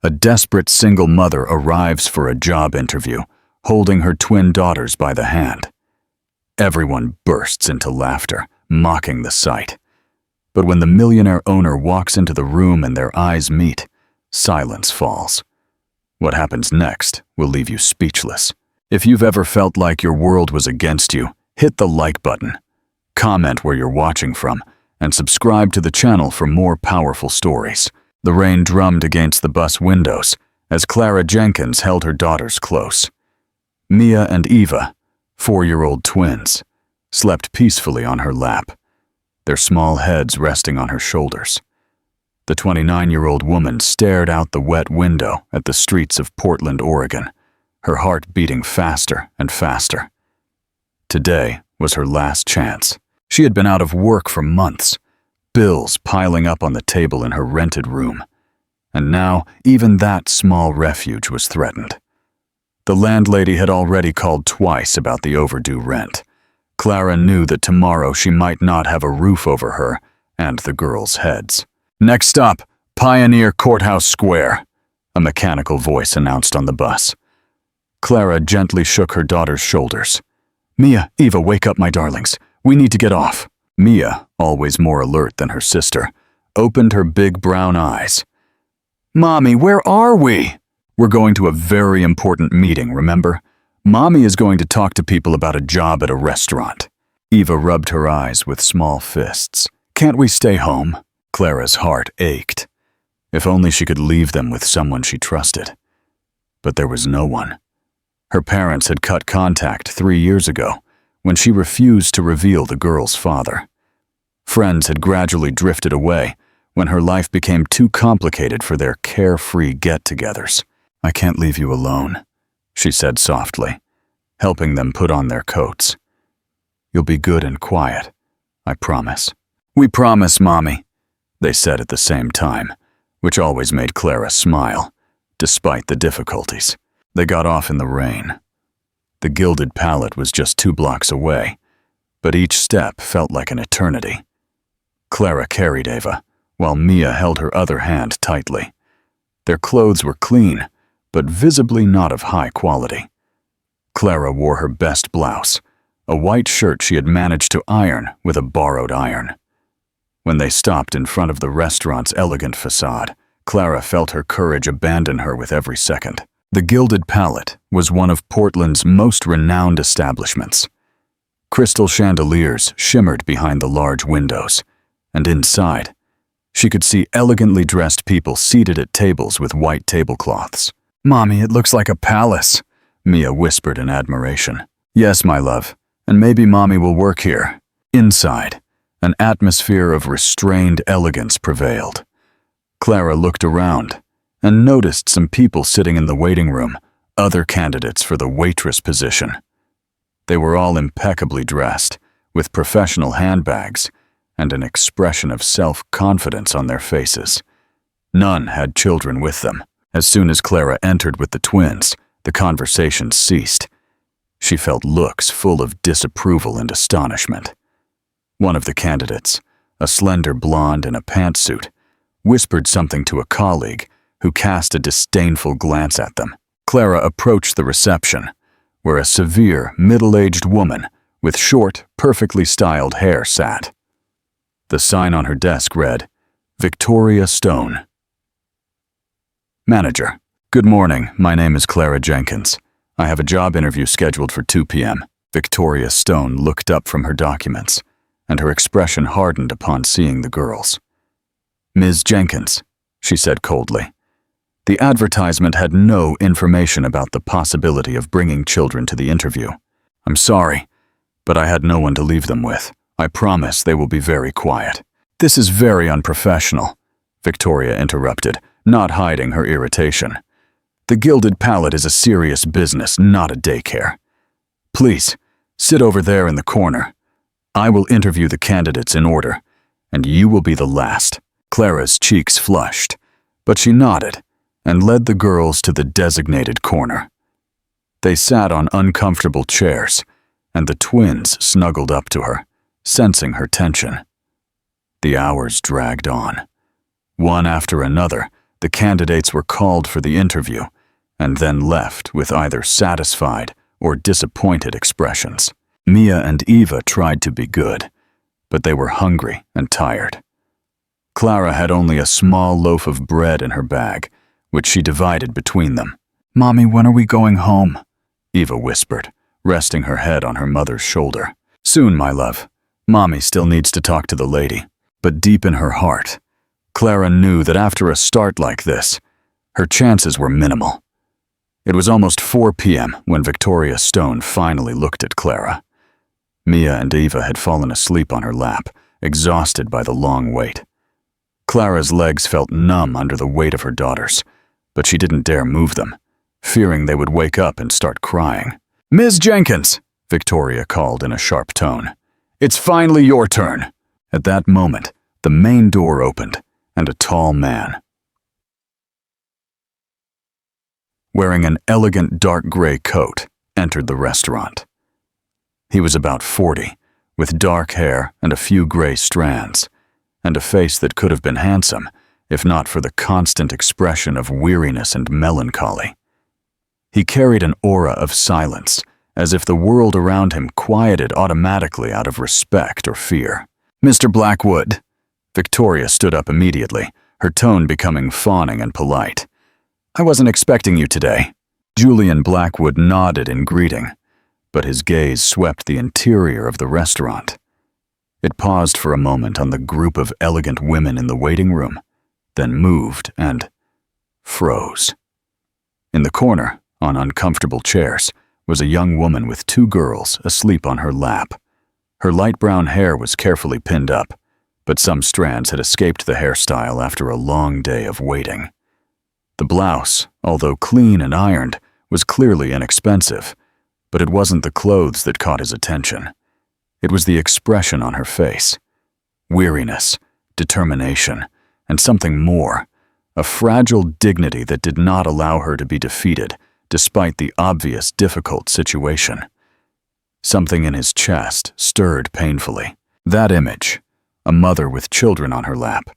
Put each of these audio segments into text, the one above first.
A desperate single mother arrives for a job interview, holding her twin daughters by the hand. Everyone bursts into laughter, mocking the sight. But when the millionaire owner walks into the room and their eyes meet, silence falls. What happens next will leave you speechless. If you've ever felt like your world was against you, hit the like button, comment where you're watching from, and subscribe to the channel for more powerful stories. The rain drummed against the bus windows as Clara Jenkins held her daughters close. Mia and Eva, 4-year-old twins, slept peacefully on her lap, their small heads resting on her shoulders. The 29-year-old woman stared out the wet window at the streets of Portland, Oregon, her heart beating faster and faster. Today was her last chance. She had been out of work for months, bills piling up on the table in her rented room. And now, even that small refuge was threatened. The landlady had already called twice about the overdue rent. Clara knew that tomorrow she might not have a roof over her and the girls' heads. "Next stop, Pioneer Courthouse Square," a mechanical voice announced on the bus. Clara gently shook her daughter's shoulders. "Mia, Eva, wake up, my darlings. We need to get off." Mia, always more alert than her sister, opened her big brown eyes. "Mommy, where are we?" "We're going to a very important meeting, remember? Mommy is going to talk to people about a job at a restaurant." Eva rubbed her eyes with small fists. "Can't we stay home?" Clara's heart ached. If only she could leave them with someone she trusted. But there was no one. Her parents had cut contact 3 years ago, when she refused to reveal the girl's father. Friends had gradually drifted away when her life became too complicated for their carefree get-togethers. "I can't leave you alone," she said softly, helping them put on their coats. "You'll be good and quiet, I promise." "We promise, Mommy," they said at the same time, which always made Clara smile, despite the difficulties. They got off in the rain. The Gilded Palette was just 2 blocks away, but each step felt like an eternity. Clara carried Eva, while Mia held her other hand tightly. Their clothes were clean, but visibly not of high quality. Clara wore her best blouse, a white shirt she had managed to iron with a borrowed iron. When they stopped in front of the restaurant's elegant facade, Clara felt her courage abandon her with every second. The Gilded Palette was one of Portland's most renowned establishments. Crystal chandeliers shimmered behind the large windows, and inside, she could see elegantly dressed people seated at tables with white tablecloths. "Mommy, it looks like a palace," Mia whispered in admiration. "Yes, my love, and maybe Mommy will work here." Inside, an atmosphere of restrained elegance prevailed. Clara looked around and noticed some people sitting in the waiting room, other candidates for the waitress position. They were all impeccably dressed, with professional handbags and an expression of self-confidence on their faces. None had children with them. As soon as Clara entered with the twins, the conversation ceased. She felt looks full of disapproval and astonishment. One of the candidates, a slender blonde in a pantsuit, whispered something to a colleague who cast a disdainful glance at them. Clara approached the reception, where a severe, middle-aged woman with short, perfectly styled hair sat. The sign on her desk read, "Victoria Stone." "Manager, good morning. My name is Clara Jenkins. I have a job interview scheduled for 2 p.m. Victoria Stone looked up from her documents, and her expression hardened upon seeing the girls. "Ms. Jenkins," she said coldly. The advertisement had no information about the possibility of bringing children to the interview. "I'm sorry, but I had no one to leave them with. I promise they will be very quiet." "This is very unprofessional," Victoria interrupted, not hiding her irritation. "The Gilded Palette is a serious business, not a daycare. Please, sit over there in the corner. I will interview the candidates in order, and you will be the last." Clara's cheeks flushed, but she nodded and led the girls to the designated corner. They sat on uncomfortable chairs, and the twins snuggled up to her, sensing her tension. The hours dragged on. One after another, The candidates were called for the interview and then left with either satisfied or disappointed expressions. Mia and Eva tried to be good, but they were hungry and tired. Clara had only a small loaf of bread in her bag, which she divided between them. "Mommy, when are we going home?" Eva whispered, resting her head on her mother's shoulder. "Soon, my love. Mommy still needs to talk to the lady." But deep in her heart, Clara knew that after a start like this, her chances were minimal. It was almost 4 p.m. when Victoria Stone finally looked at Clara. Mia and Eva had fallen asleep on her lap, exhausted by the long wait. Clara's legs felt numb under the weight of her daughters, but she didn't dare move them, fearing they would wake up and start crying. "Ms. Jenkins," Victoria called in a sharp tone. "It's finally your turn." At that moment, the main door opened, and a tall man, wearing an elegant dark gray coat, entered the restaurant. He was about 40, with dark hair and a few gray strands, and a face that could have been handsome, if not for the constant expression of weariness and melancholy. He carried an aura of silence, as if the world around him quieted automatically out of respect or fear. "Mr. Blackwood." Victoria stood up immediately, her tone becoming fawning and polite. "I wasn't expecting you today." Julian Blackwood nodded in greeting, but his gaze swept the interior of the restaurant. It paused for a moment on the group of elegant women in the waiting room, then moved and froze. In the corner, on uncomfortable chairs, was a young woman with 2 girls asleep on her lap. Her light brown hair was carefully pinned up, but some strands had escaped the hairstyle after a long day of waiting. The blouse, although clean and ironed, was clearly inexpensive, but it wasn't the clothes that caught his attention. It was the expression on her face. Weariness, determination, and something more, a fragile dignity that did not allow her to be defeated, despite the obvious difficult situation. Something in his chest stirred painfully. That image, a mother with children on her lap,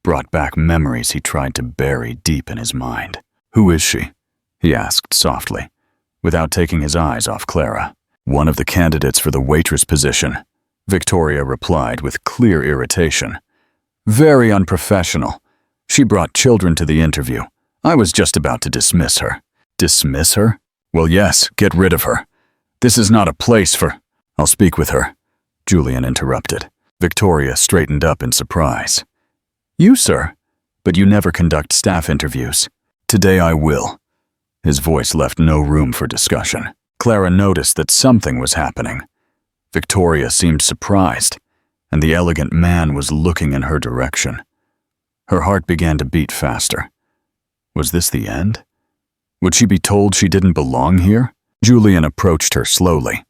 brought back memories he tried to bury deep in his mind. "Who is she?" he asked softly, without taking his eyes off Clara. "One of the candidates for the waitress position," Victoria replied with clear irritation. "Very unprofessional. She brought children to the interview. I was just about to dismiss her." "Dismiss her?" "Well, yes, get rid of her. This is not a place for—" "I'll speak with her," Julian interrupted. Victoria straightened up in surprise. "You, sir? But you never conduct staff interviews." "Today I will." His voice left no room for discussion. Clara noticed that something was happening. Victoria seemed surprised, and the elegant man was looking in her direction. Her heart began to beat faster. Was this the end? Would she be told she didn't belong here? Julian approached her slowly.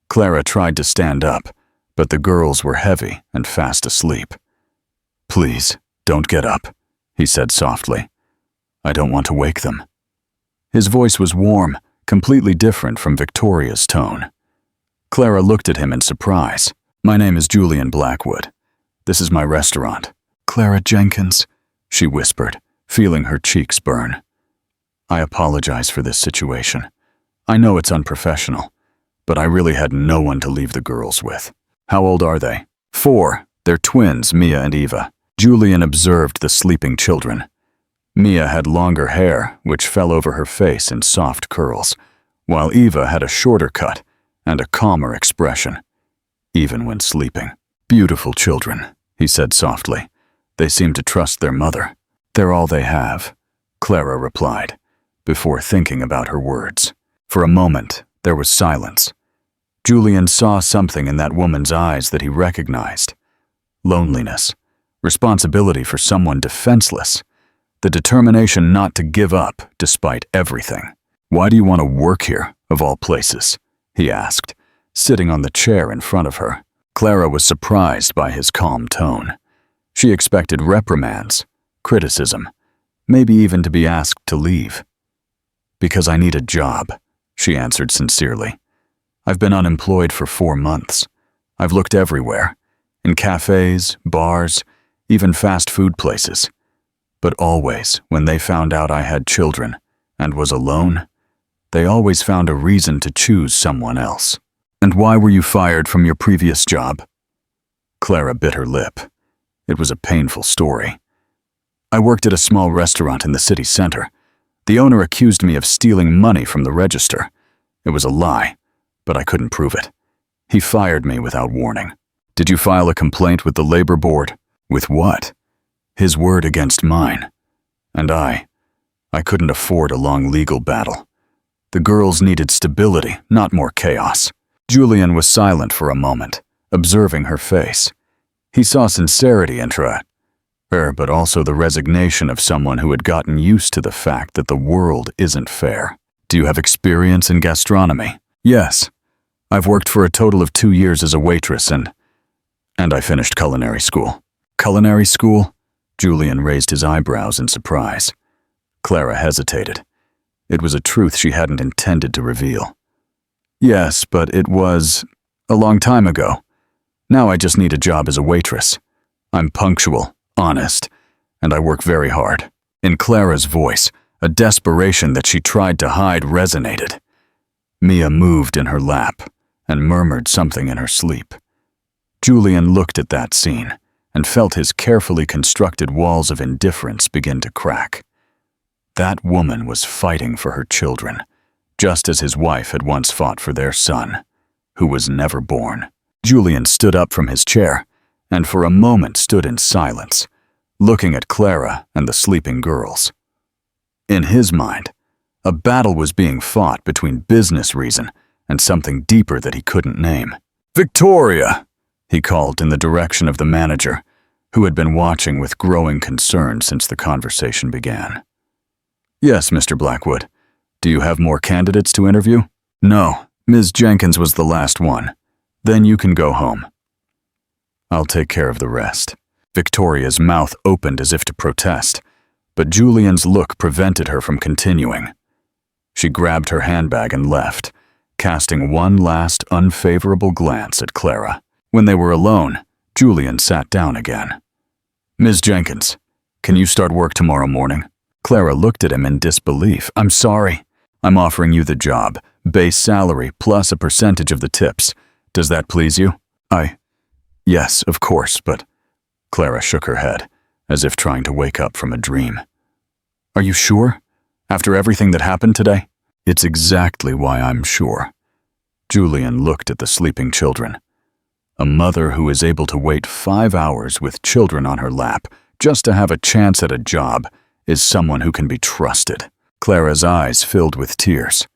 Clara tried to stand up, but the girls were heavy and fast asleep. "Please, don't get up," he said softly. "I don't want to wake them." His voice was warm, completely different from Victoria's tone. Clara looked at him in surprise. "My name is Julian Blackwood. This is my restaurant." "Clara Jenkins," she whispered, feeling her cheeks burn. "I apologize for this situation. I know it's unprofessional, but I really had no one to leave the girls with." "How old are they?" 4. They're twins, Mia and Eva. Julian observed the sleeping children. Mia had longer hair, which fell over her face in soft curls, while Eva had a shorter cut and a calmer expression, even when sleeping. "Beautiful children," he said softly. "They seem to trust their mother." "They're all they have," Clara replied, before thinking about her words. For a moment, there was silence. Julian saw something in that woman's eyes that he recognized. Loneliness, responsibility for someone defenseless, the determination not to give up despite everything. "Why do you want to work here, of all places?" he asked, sitting on the chair in front of her. Clara was surprised by his calm tone. She expected reprimands, criticism, maybe even to be asked to leave. "Because I need a job," she answered sincerely. "I've been unemployed for 4 months. I've looked everywhere, in cafes, bars, even fast food places. But always, when they found out I had children and was alone, they always found a reason to choose someone else. And why were you fired from your previous job? Clara bit her lip. It was a painful story. I worked at a small restaurant in the city center. The owner accused me of stealing money from the register. It was a lie, but I couldn't prove it. He fired me without warning. Did you file a complaint with the labor board? With what? His word against mine. And I couldn't afford a long legal battle. The girls needed stability, not more chaos. Julian was silent for a moment, observing her face. He saw sincerity in her, but also the resignation of someone who had gotten used to the fact that the world isn't fair. Do you have experience in gastronomy? Yes. I've worked for a total of 2 years as a waitress and I finished culinary school. Culinary school? Julian raised his eyebrows in surprise. Clara hesitated. It was a truth she hadn't intended to reveal. Yes, but it was a long time ago. Now I just need a job as a waitress. I'm punctual, honest, and I work very hard. In Clara's voice, a desperation that she tried to hide resonated. Mia moved in her lap and murmured something in her sleep. Julian looked at that scene and felt his carefully constructed walls of indifference begin to crack. That woman was fighting for her children, just as his wife had once fought for their son, who was never born. Julian stood up from his chair and for a moment stood in silence, looking at Clara and the sleeping girls. In his mind, a battle was being fought between business reason and something deeper that he couldn't name. "Victoria!" he called in the direction of the manager, who had been watching with growing concern since the conversation began. "Yes, Mr. Blackwood. Do you have more candidates to interview?" "No, Ms. Jenkins was the last one. Then you can go home." "I'll take care of the rest." Victoria's mouth opened as if to protest, but Julian's look prevented her from continuing. She grabbed her handbag and left, casting one last unfavorable glance at Clara. When they were alone, Julian sat down again. "Ms. Jenkins, can you start work tomorrow morning?" Clara looked at him in disbelief. "I'm sorry. I'm offering you the job, base salary plus a percentage of the tips. Does that please you?" Yes, of course, but..." Clara shook her head, as if trying to wake up from a dream. "Are you sure? After everything that happened today?" "It's exactly why I'm sure." Julian looked at the sleeping children. A mother who is able to wait 5 hours with children on her lap just to have a chance at a job is someone who can be trusted. Clara's eyes filled with tears.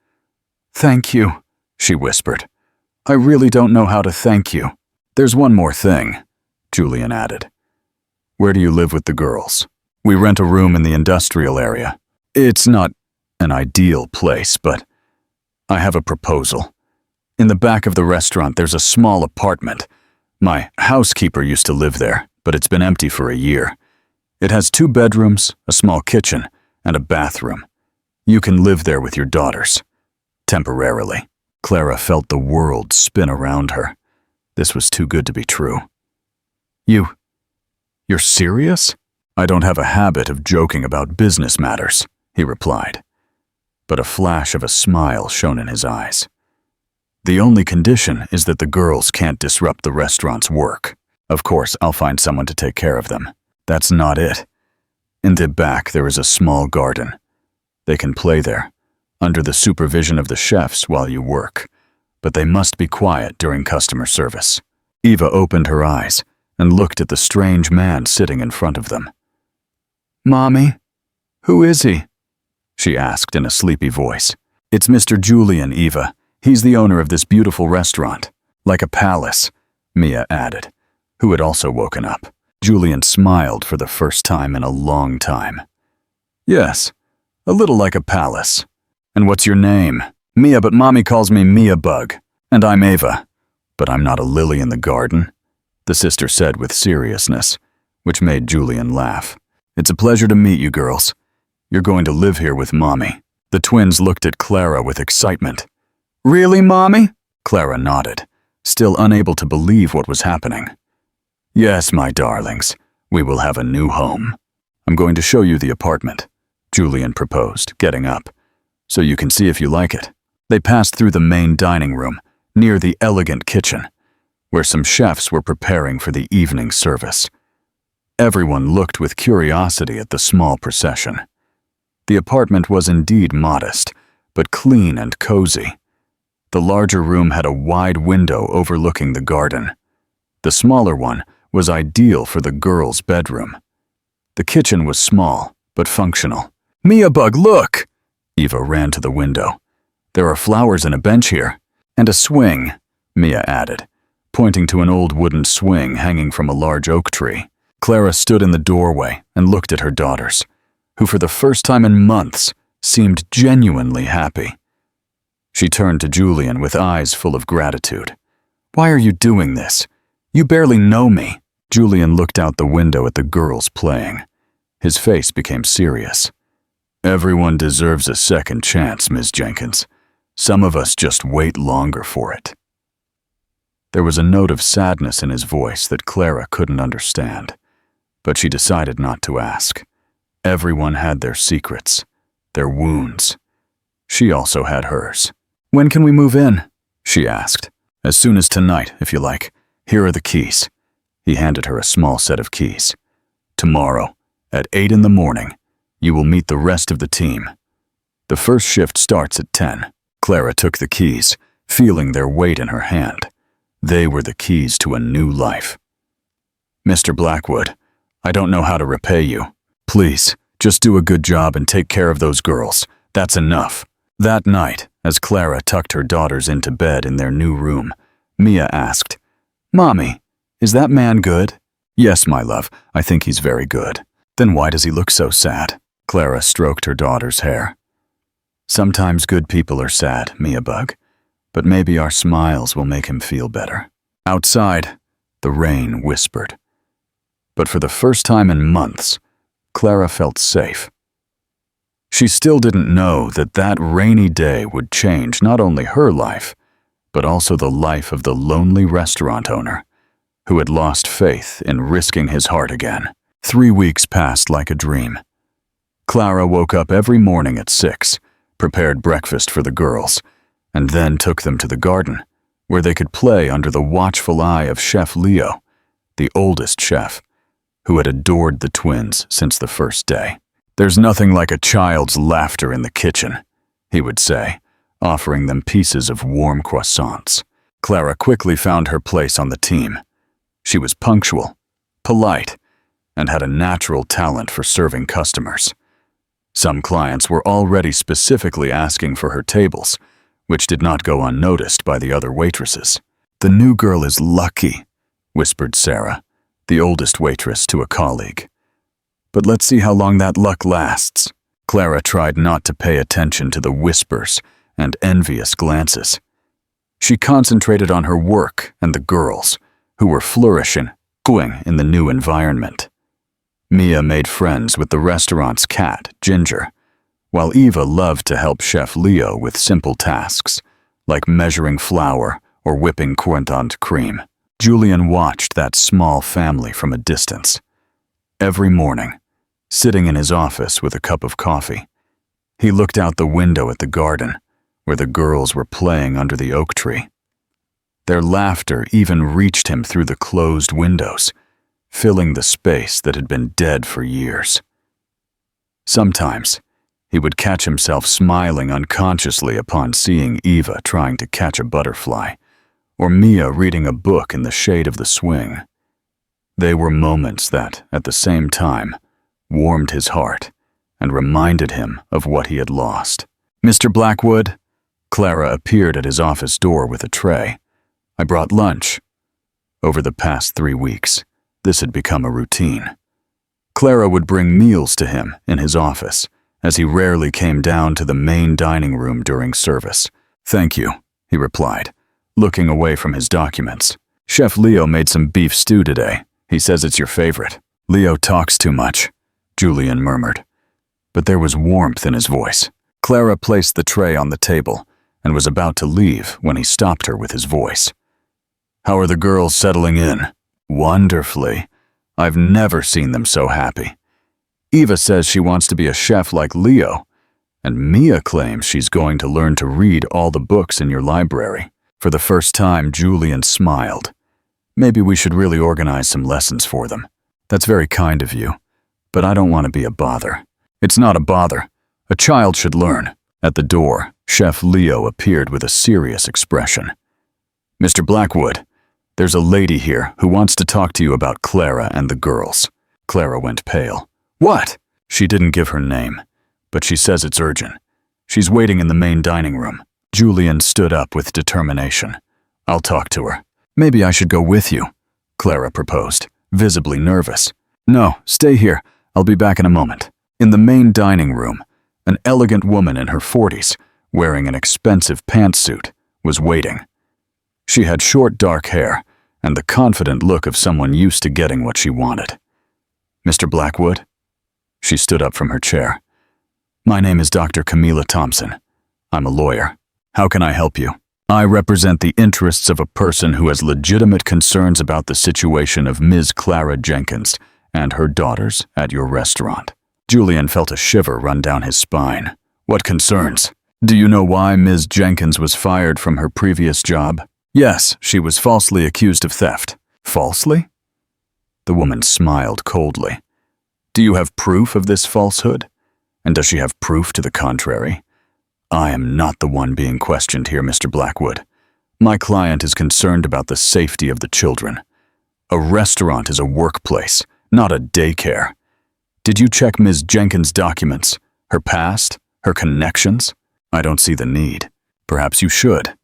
"Thank you," she whispered. "I really don't know how to thank you." "There's one more thing," Julian added. "Where do you live with the girls?" "We rent a room in the industrial area. It's not an ideal place, but I have a proposal. In the back of the restaurant, there's a small apartment. My housekeeper used to live there, but it's been empty for a year. It has 2 bedrooms, a small kitchen, and a bathroom. You can live there with your daughters. Temporarily." Clara felt the world spin around her. This was too good to be true. You're serious?" "I don't have a habit of joking about business matters," he replied. But a flash of a smile shone in his eyes. "The only condition is that the girls can't disrupt the restaurant's work. Of course, I'll find someone to take care of them. That's not it. In the back, there is a small garden. They can play there, under the supervision of the chefs while you work, but they must be quiet during customer service." Eva opened her eyes and looked at the strange man sitting in front of them. "Mommy, who is he?" she asked in a sleepy voice. "It's Mr. Julian, Eva. He's the owner of this beautiful restaurant. Like a palace," Mia added, who had also woken up. Julian smiled for the first time in a long time. "Yes, a little like a palace. And what's your name?" "Mia, but Mommy calls me Mia Bug. And I'm Ava. But I'm not a lily in the garden," the sister said with seriousness, which made Julian laugh. "It's a pleasure to meet you girls. You're going to live here with Mommy." The twins looked at Clara with excitement. "Really, Mommy?" Clara nodded, still unable to believe what was happening. "Yes, my darlings, we will have a new home. I'm going to show you the apartment," Julian proposed, getting up, "so you can see if you like it." They passed through the main dining room, near the elegant kitchen, where some chefs were preparing for the evening service. Everyone looked with curiosity at the small procession. The apartment was indeed modest, but clean and cozy. The larger room had a wide window overlooking the garden. The smaller one was ideal for the girls' bedroom. The kitchen was small, but functional. "Mia Bug, look!" Eva ran to the window. "There are flowers and a bench here. And a swing," Mia added, pointing to an old wooden swing hanging from a large oak tree. Clara stood in the doorway and looked at her daughters, who for the first time in months seemed genuinely happy. She turned to Julian with eyes full of gratitude. "Why are you doing this? You barely know me." Julian looked out the window at the girls playing. His face became serious. "Everyone deserves a second chance, Ms. Jenkins. Some of us just wait longer for it." There was a note of sadness in his voice that Clara couldn't understand, but she decided not to ask. Everyone had their secrets, their wounds. She also had hers. "When can we move in?" she asked. "As soon as tonight, if you like. Here are the keys." He handed her a small set of keys. "Tomorrow, at 8 in the morning, you will meet the rest of the team. The first shift starts at 10. Clara took the keys, feeling their weight in her hand. They were the keys to a new life. "Mr. Blackwood, I don't know how to repay you. Please, just do a good job and take care of those girls. That's enough." That night, as Clara tucked her daughters into bed in their new room, Mia asked, "Mommy, is that man good?" "Yes, my love, I think he's very good." "Then why does he look so sad?" Clara stroked her daughter's hair. "Sometimes good people are sad, Mia Bug, but maybe our smiles will make him feel better." Outside, the rain whispered. But for the first time in months, Clara felt safe. She still didn't know that that rainy day would change not only her life, but also the life of the lonely restaurant owner who had lost faith in risking his heart again. 3 weeks passed like a dream. Clara woke up every morning at 6, prepared breakfast for the girls, and then took them to the garden, where they could play under the watchful eye of Chef Leo, the oldest chef, who had adored the twins since the first day. "There's nothing like a child's laughter in the kitchen," he would say, offering them pieces of warm croissants. Clara quickly found her place on the team. She was punctual, polite, and had a natural talent for serving customers. Some clients were already specifically asking for her tables, which did not go unnoticed by the other waitresses. "The new girl is lucky," whispered Sarah, the oldest waitress, to a colleague. "But let's see how long that luck lasts." Clara tried not to pay attention to the whispers and envious glances. She concentrated on her work and the girls, who were flourishing in the new environment. Mia made friends with the restaurant's cat, Ginger, while Eva loved to help Chef Leo with simple tasks, like measuring flour or whipping croissant cream. Julian watched that small family from a distance. Every morning, sitting in his office with a cup of coffee, he looked out the window at the garden, where the girls were playing under the oak tree. Their laughter even reached him through the closed windows, filling the space that had been dead for years. Sometimes, he would catch himself smiling unconsciously upon seeing Eva trying to catch a butterfly, or Mia reading a book in the shade of the swing. They were moments that, at the same time, warmed his heart and reminded him of what he had lost. "Mr. Blackwood?" Clara appeared at his office door with a tray. "I brought lunch." Over the past 3 weeks, this had become a routine. Clara would bring meals to him in his office, as he rarely came down to the main dining room during service. "Thank you," he replied, looking away from his documents. "Chef Leo made some beef stew today. He says it's your favorite." "Leo talks too much," Julian murmured, but there was warmth in his voice. Clara placed the tray on the table and was about to leave when he stopped her with his voice. "How are the girls settling in?" "Wonderfully. I've never seen them so happy. Eva says she wants to be a chef like Leo. And Mia claims she's going to learn to read all the books in your library. For the first time, Julian smiled. Maybe we should really organize some lessons for them. That's very kind of you, but I don't want to be a bother. It's not a bother. A child should learn. At the door, Chef Leo appeared with a serious expression. Mr. Blackwood, there's a lady here who wants to talk to you about Clara and the girls. Clara went pale. What? She didn't give her name, but she says it's urgent. She's waiting in the main dining room. Julian stood up with determination. I'll talk to her. Maybe I should go with you, Clara proposed, visibly nervous. No, stay here. I'll be back in a moment. In the main dining room, an elegant woman in her 40s, wearing an expensive pantsuit, was waiting. She had short dark hair and the confident look of someone used to getting what she wanted. Mr. Blackwood? She stood up from her chair. My name is Dr. Camila Thompson. I'm a lawyer. How can I help you? I represent the interests of a person who has legitimate concerns about the situation of Ms. Clara Jenkins and her daughters at your restaurant. Julian felt a shiver run down his spine. What concerns? Do you know why Ms. Jenkins was fired from her previous job? Yes, she was falsely accused of theft. Falsely? The woman smiled coldly. Do you have proof of this falsehood? And does she have proof to the contrary? I am not the one being questioned here, Mr. Blackwood. My client is concerned about the safety of the children. A restaurant is a workplace, not a daycare. Did you check Ms. Jenkins' documents, her past, her connections? I don't see the need. Perhaps you should,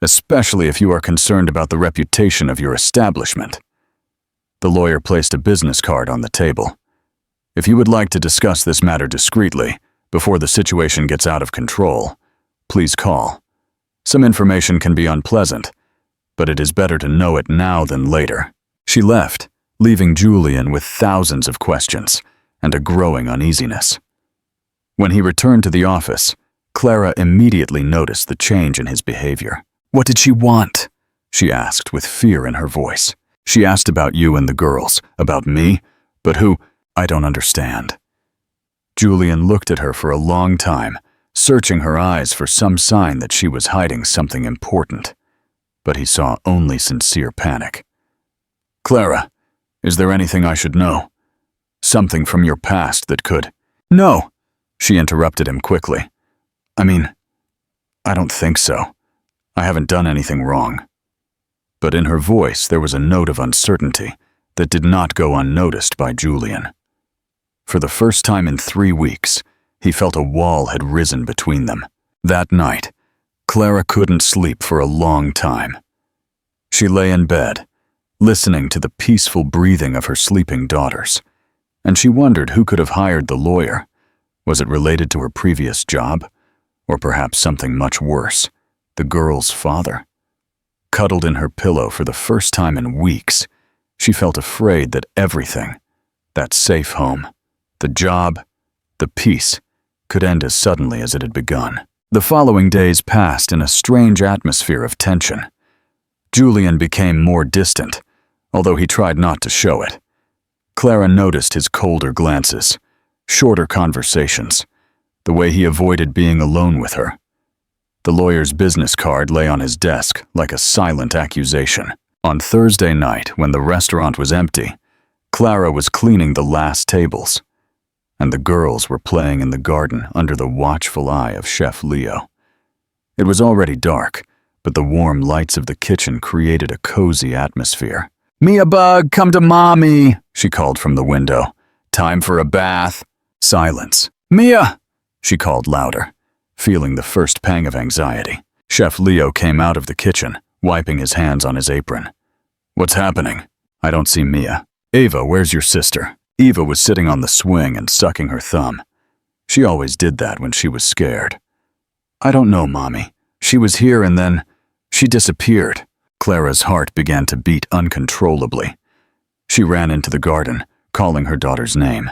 especially if you are concerned about the reputation of your establishment. The lawyer placed a business card on the table. If you would like to discuss this matter discreetly, before the situation gets out of control, please call. Some information can be unpleasant, but it is better to know it now than later. She left, leaving Julian with thousands of questions and a growing uneasiness. When he returned to the office, Clara immediately noticed the change in his behavior. What did she want? She asked with fear in her voice. She asked about you and the girls, about me, but who? I don't understand. Julian looked at her for a long time, searching her eyes for some sign that she was hiding something important. But he saw only sincere panic. Clara, is there anything I should know? Something from your past that could… No, she interrupted him quickly. I don't think so. I haven't done anything wrong. But in her voice there was a note of uncertainty that did not go unnoticed by Julian. For the first time in 3 weeks, he felt a wall had risen between them. That night, Clara couldn't sleep for a long time. She lay in bed, listening to the peaceful breathing of her sleeping daughters, and she wondered who could have hired the lawyer. Was it related to her previous job? Or perhaps something much worse, the girl's father? Cuddled in her pillow for the first time in weeks, she felt afraid that everything, that safe home, the job, the peace, could end as suddenly as it had begun. The following days passed in a strange atmosphere of tension. Julian became more distant, although he tried not to show it. Clara noticed his colder glances, shorter conversations, the way he avoided being alone with her. The lawyer's business card lay on his desk like a silent accusation. On Thursday night, when the restaurant was empty, Clara was cleaning the last tables, and the girls were playing in the garden under the watchful eye of Chef Leo. It was already dark, but the warm lights of the kitchen created a cozy atmosphere. "Mia Bug, come to Mommy," she called from the window. "Time for a bath." Silence. "Mia!" she called louder, feeling the first pang of anxiety. Chef Leo came out of the kitchen, wiping his hands on his apron. "What's happening?" "I don't see Mia." "Ava, where's your sister?" Eva was sitting on the swing and sucking her thumb. She always did that when she was scared. "I don't know, Mommy. She was here and then she disappeared." Clara's heart began to beat uncontrollably. She ran into the garden, calling her daughter's name.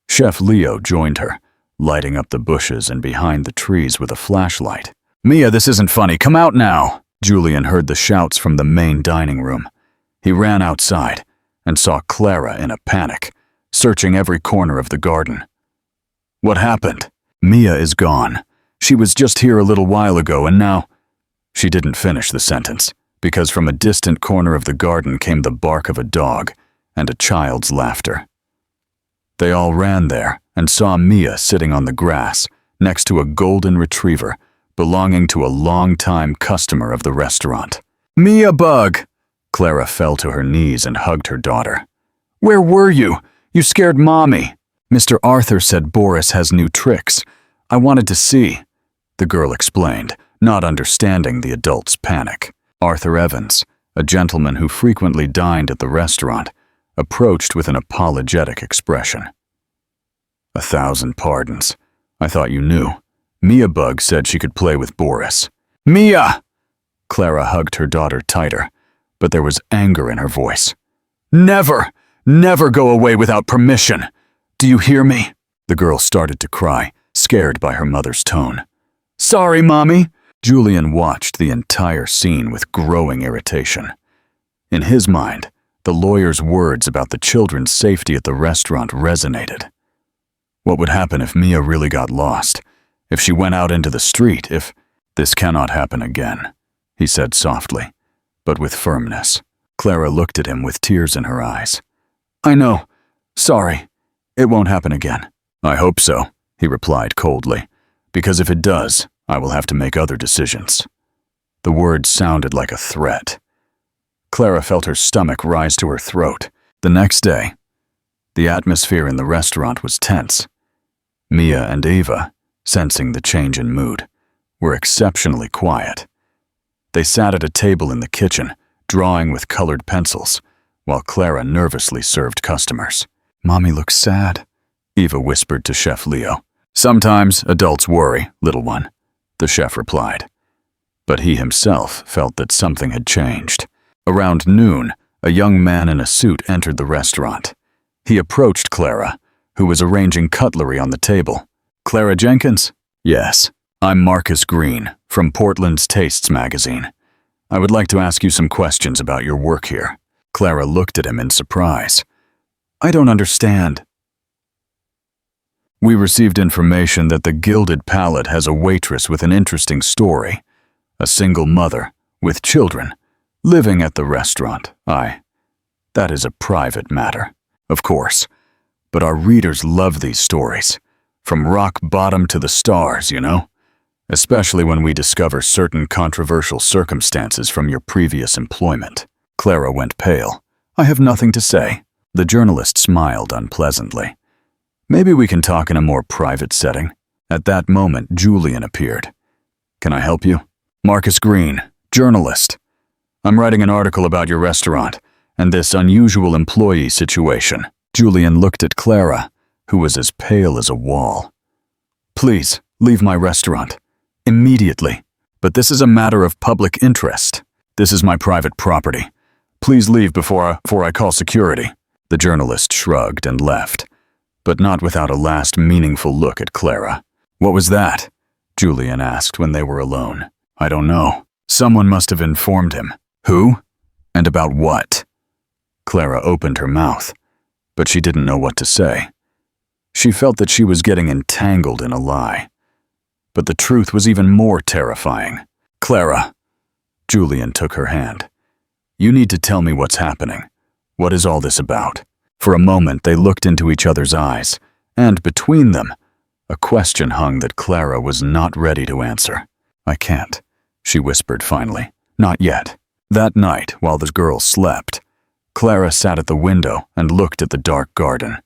Chef Leo joined her, lighting up the bushes and behind the trees with a flashlight. "Mia, this isn't funny. Come out now!" Julian heard the shouts from the main dining room. He ran outside and saw Clara in a panic, searching every corner of the garden. What happened? Mia is gone. She was just here a little while ago and now… She didn't finish the sentence, because from a distant corner of the garden came the bark of a dog and a child's laughter. They all ran there and saw Mia sitting on the grass next to a golden retriever belonging to a long-time customer of the restaurant. "Mia Bug!" Clara fell to her knees and hugged her daughter. "Where were you? You scared Mommy." "Mr. Arthur said Boris has new tricks. I wanted to see," the girl explained, not understanding the adult's panic. Arthur Evans, a gentleman who frequently dined at the restaurant, approached with an apologetic expression. "1,000 pardons. I thought you knew. Mia Bug said she could play with Boris." "Mia!" Clara hugged her daughter tighter, but there was anger in her voice. "Never, never go away without permission. Do you hear me?" The girl started to cry, scared by her mother's tone. "Sorry, Mommy." Julian watched the entire scene with growing irritation. In his mind, the lawyer's words about the children's safety at the restaurant resonated. What would happen if Mia really got lost? If she went out into the street? If… "This cannot happen again," he said softly, but with firmness. Clara looked at him with tears in her eyes. "I know. Sorry. It won't happen again." "I hope so," he replied coldly, "because if it does, I will have to make other decisions." The words sounded like a threat. Clara felt her stomach rise to her throat. The next day, the atmosphere in the restaurant was tense. Mia and Eva, sensing the change in mood, were exceptionally quiet. They sat at a table in the kitchen, drawing with colored pencils, while Clara nervously served customers. "Mommy looks sad," Eva whispered to Chef Leo. "Sometimes adults worry, little one," the chef replied. But he himself felt that something had changed. Around noon, a young man in a suit entered the restaurant. He approached Clara, who was arranging cutlery on the table. "Clara Jenkins?" "Yes. I'm Marcus Green, from Portland's Tastes magazine. I would like to ask you some questions about your work here." Clara looked at him in surprise. "I don't understand." "We received information that the Gilded Palate has a waitress with an interesting story. A single mother, with children, living at the restaurant. That is a private matter, of course. But our readers love these stories. From rock bottom to the stars, you know? Especially when we discover certain controversial circumstances from your previous employment." Clara went pale. "I have nothing to say." The journalist smiled unpleasantly. "Maybe we can talk in a more private setting." At that moment, Julian appeared. "Can I help you?" "Marcus Green, journalist. I'm writing an article about your restaurant and this unusual employee situation." Julian looked at Clara, who was as pale as a wall. "Please, leave my restaurant. Immediately. But this is a matter of public interest. This is my private property. Please leave before I call security." The journalist shrugged and left, but not without a last meaningful look at Clara. "What was that?" Julian asked when they were alone. "I don't know. Someone must have informed him." "Who? And about what?" Clara opened her mouth, but she didn't know what to say. She felt that she was getting entangled in a lie. But the truth was even more terrifying. "Clara," Julian took her hand. "You need to tell me what's happening. What is all this about?" For a moment they looked into each other's eyes, and between them, a question hung that Clara was not ready to answer. "I can't," she whispered finally. "Not yet." That night, while the girls slept, Clara sat at the window and looked at the dark garden.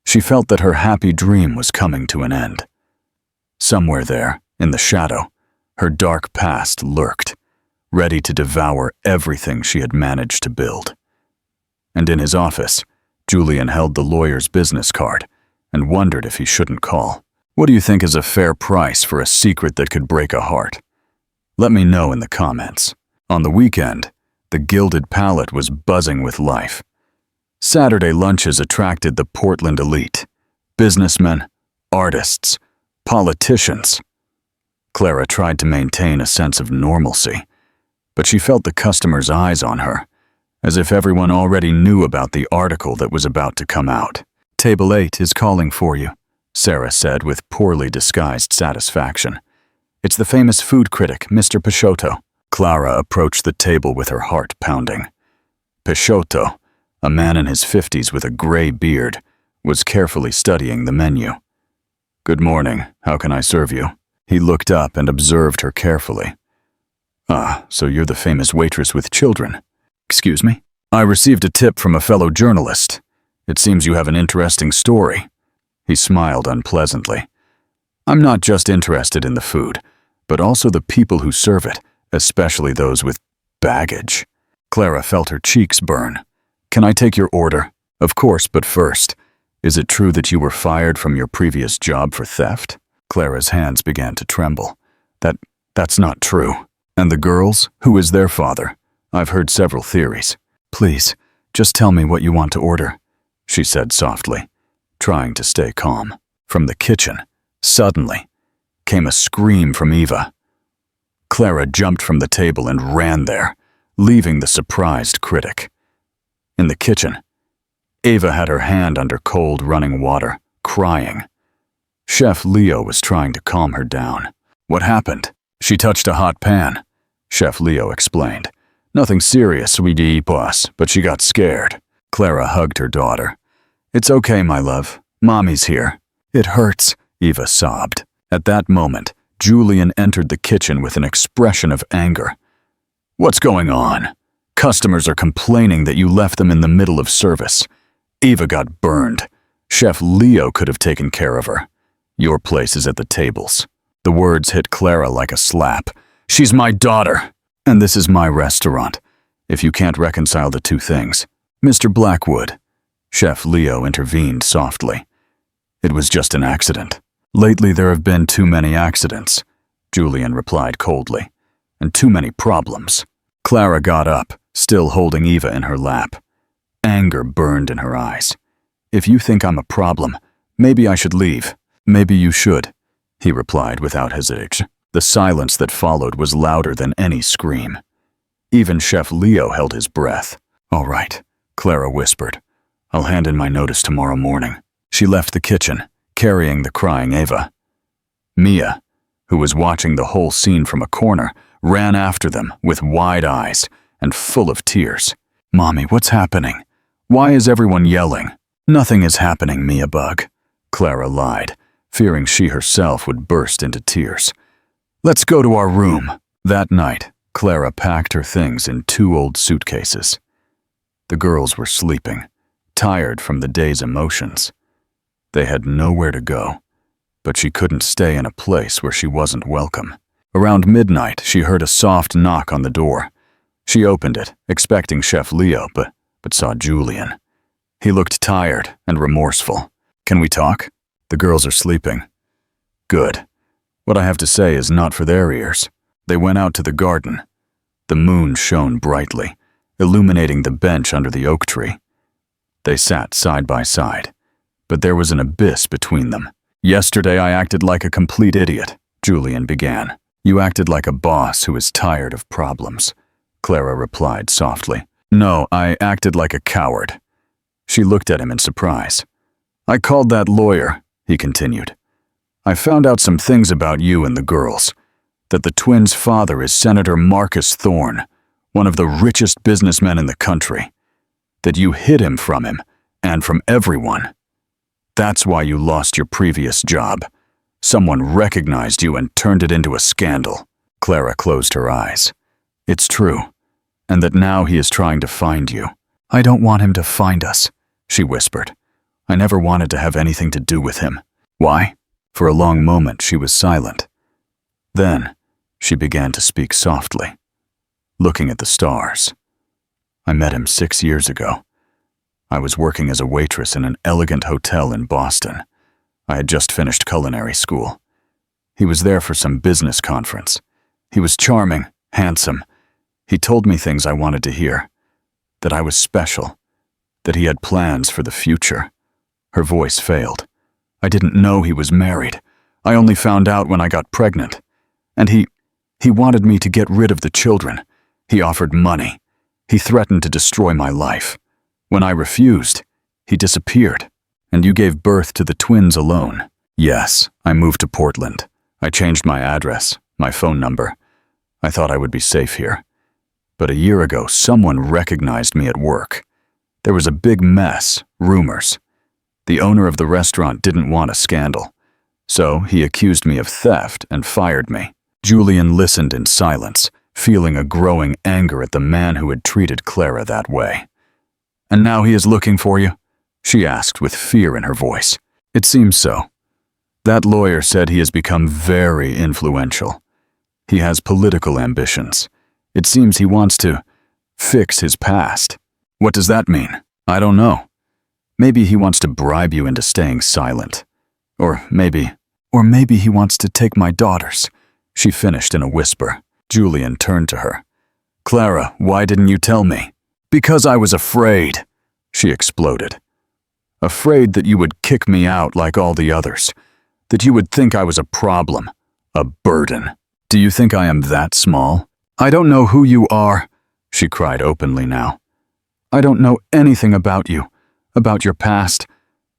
She felt that her happy dream was coming to an end. Somewhere there, in the shadow, her dark past lurked, ready to devour everything she had managed to build. And in his office, Julian held the lawyer's business card and wondered if he shouldn't call. "What do you think is a fair price for a secret that could break a heart? Let me know in the comments." On the weekend, the Gilded Palate was buzzing with life. Saturday lunches attracted the Portland elite: businessmen, artists, politicians. Clara tried to maintain a sense of normalcy, but she felt the customers' eyes on her, as if everyone already knew about the article that was about to come out. Table 8 is calling for you, Sarah said with poorly disguised satisfaction. It's the famous food critic, Mr. Peixoto. Clara approached the table with her heart pounding. Peixoto, a man in his 50s with a gray beard, was carefully studying the menu. Good morning, how can I serve you? He looked up and observed her carefully. Ah, so you're the famous waitress with children. Excuse me? I received a tip from a fellow journalist. It seems you have an interesting story. He smiled unpleasantly. I'm not just interested in the food, but also the people who serve it, especially those with baggage. Clara felt her cheeks burn. Can I take your order? Of course, but first, is it true that you were fired from your previous job for theft? Clara's hands began to tremble. That's not true. And the girls? Who is their father? I've heard several theories. Please, just tell me what you want to order, she said softly, trying to stay calm. From the kitchen, suddenly, came a scream from Eva. Clara jumped from the table and ran there, leaving the surprised critic. In the kitchen, Eva had her hand under cold running water, crying. Chef Leo was trying to calm her down. What happened? She touched a hot pan, Chef Leo explained. Nothing serious, sweetie, boss, but she got scared. Clara hugged her daughter. It's okay, my love. Mommy's here. It hurts, Eva sobbed. At that moment, Julian entered the kitchen with an expression of anger. What's going on? Customers are complaining that you left them in the middle of service. Eva got burned. Chef Leo could have taken care of her. Your place is at the tables. The words hit Clara like a slap. She's my daughter, and this is my restaurant. If you can't reconcile the two things. Mr. Blackwood, Chef Leo intervened softly. It was just an accident. Lately there have been too many accidents, Julian replied coldly, and too many problems. Clara got up, still holding Eva in her lap. Anger burned in her eyes. If you think I'm a problem, maybe I should leave. Maybe you should, he replied without hesitation. The silence that followed was louder than any scream. Even Chef Leo held his breath. All right, Clara whispered. I'll hand in my notice tomorrow morning. She left the kitchen, carrying the crying Eva. Mia, who was watching the whole scene from a corner, ran after them with wide eyes and full of tears. Mommy, what's happening? Why is everyone yelling? Nothing is happening, Mia Bug, Clara lied, fearing she herself would burst into tears. Let's go to our room. That night, Clara packed her things in 2 old suitcases. The girls were sleeping, tired from the day's emotions. They had nowhere to go, but she couldn't stay in a place where she wasn't welcome. Around midnight, she heard a soft knock on the door. She opened it, expecting Chef Leo, but saw Julian. He looked tired and remorseful. Can we talk? The girls are sleeping. Good. What I have to say is not for their ears. They went out to the garden. The moon shone brightly, illuminating the bench under the oak tree. They sat side by side, but there was an abyss between them. Yesterday I acted like a complete idiot, Julian began. You acted like a boss who is tired of problems, Clara replied softly. No, I acted like a coward. She looked at him in surprise. I called that lawyer, he continued. I found out some things about you and the girls. That the twins' father is Senator Marcus Thorne, one of the richest businessmen in the country. That you hid him from him, and from everyone. That's why you lost your previous job. Someone recognized you and turned it into a scandal. Clara closed her eyes. It's true, and that now he is trying to find you. I don't want him to find us, she whispered. I never wanted to have anything to do with him. Why? For a long moment she was silent. Then she began to speak softly, looking at the stars. I met him 6 years ago. I was working as a waitress in an elegant hotel in Boston. I had just finished culinary school. He was there for some business conference. He was charming, handsome. He told me things I wanted to hear. That I was special. That he had plans for the future. Her voice failed. I didn't know he was married. I only found out when I got pregnant. And he wanted me to get rid of the children. He offered money. He threatened to destroy my life. When I refused, he disappeared. And you gave birth to the twins alone. Yes, I moved to Portland. I changed my address, my phone number. I thought I would be safe here. But a year ago, someone recognized me at work. There was a big mess, rumors. The owner of the restaurant didn't want a scandal, so he accused me of theft and fired me. Julian listened in silence, feeling a growing anger at the man who had treated Clara that way. "And now he is looking for you?" she asked with fear in her voice. "It seems so. That lawyer said he has become very influential. He has political ambitions. It seems he wants to fix his past." "What does that mean?" "I don't know. Maybe he wants to bribe you into staying silent. Or maybe he wants to take my daughters," she finished in a whisper. Julian turned to her. "Clara, why didn't you tell me?" "Because I was afraid," she exploded. "Afraid that you would kick me out like all the others, that you would think I was a problem, a burden. Do you think I am that small?" "I don't know who you are," she cried openly now. "I don't know anything about you, about your past,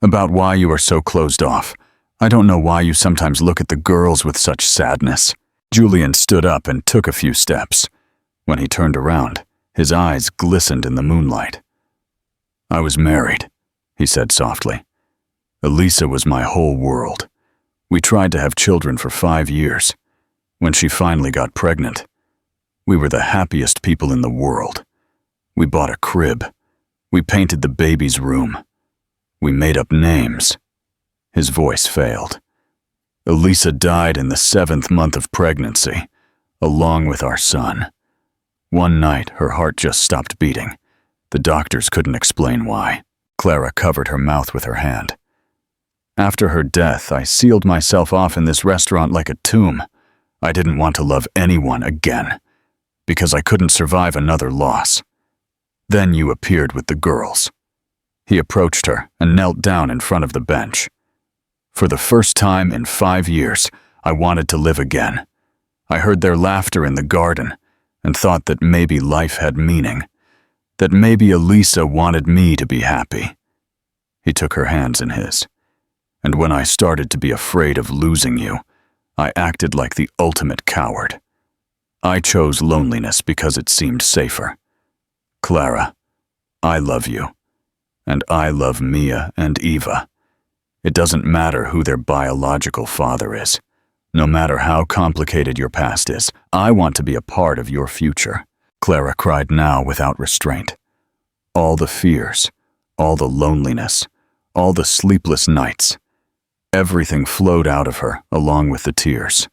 about why you are so closed off. I don't know why you sometimes look at the girls with such sadness." Julian stood up and took a few steps. When he turned around, his eyes glistened in the moonlight. "I was married," he said softly. "Elisa was my whole world. We tried to have children for 5 years. When she finally got pregnant, we were the happiest people in the world. We bought a crib. We painted the baby's room. We made up names." His voice failed. "Elisa died in the 7th month of pregnancy, along with our son. One night, her heart just stopped beating. The doctors couldn't explain why." Clara covered her mouth with her hand. "After her death, I sealed myself off in this restaurant like a tomb. I didn't want to love anyone again, because I couldn't survive another loss. Then you appeared with the girls." He approached her and knelt down in front of the bench. "For the first time in 5 years, I wanted to live again. I heard their laughter in the garden and thought that maybe life had meaning, that maybe Elisa wanted me to be happy." He took her hands in his. "And when I started to be afraid of losing you, I acted like the ultimate coward. I chose loneliness because it seemed safer. Clara, I love you, and I love Mia and Eva. It doesn't matter who their biological father is. No matter how complicated your past is, I want to be a part of your future." Clara cried now without restraint. All the fears, all the loneliness, all the sleepless nights, everything flowed out of her along with the tears.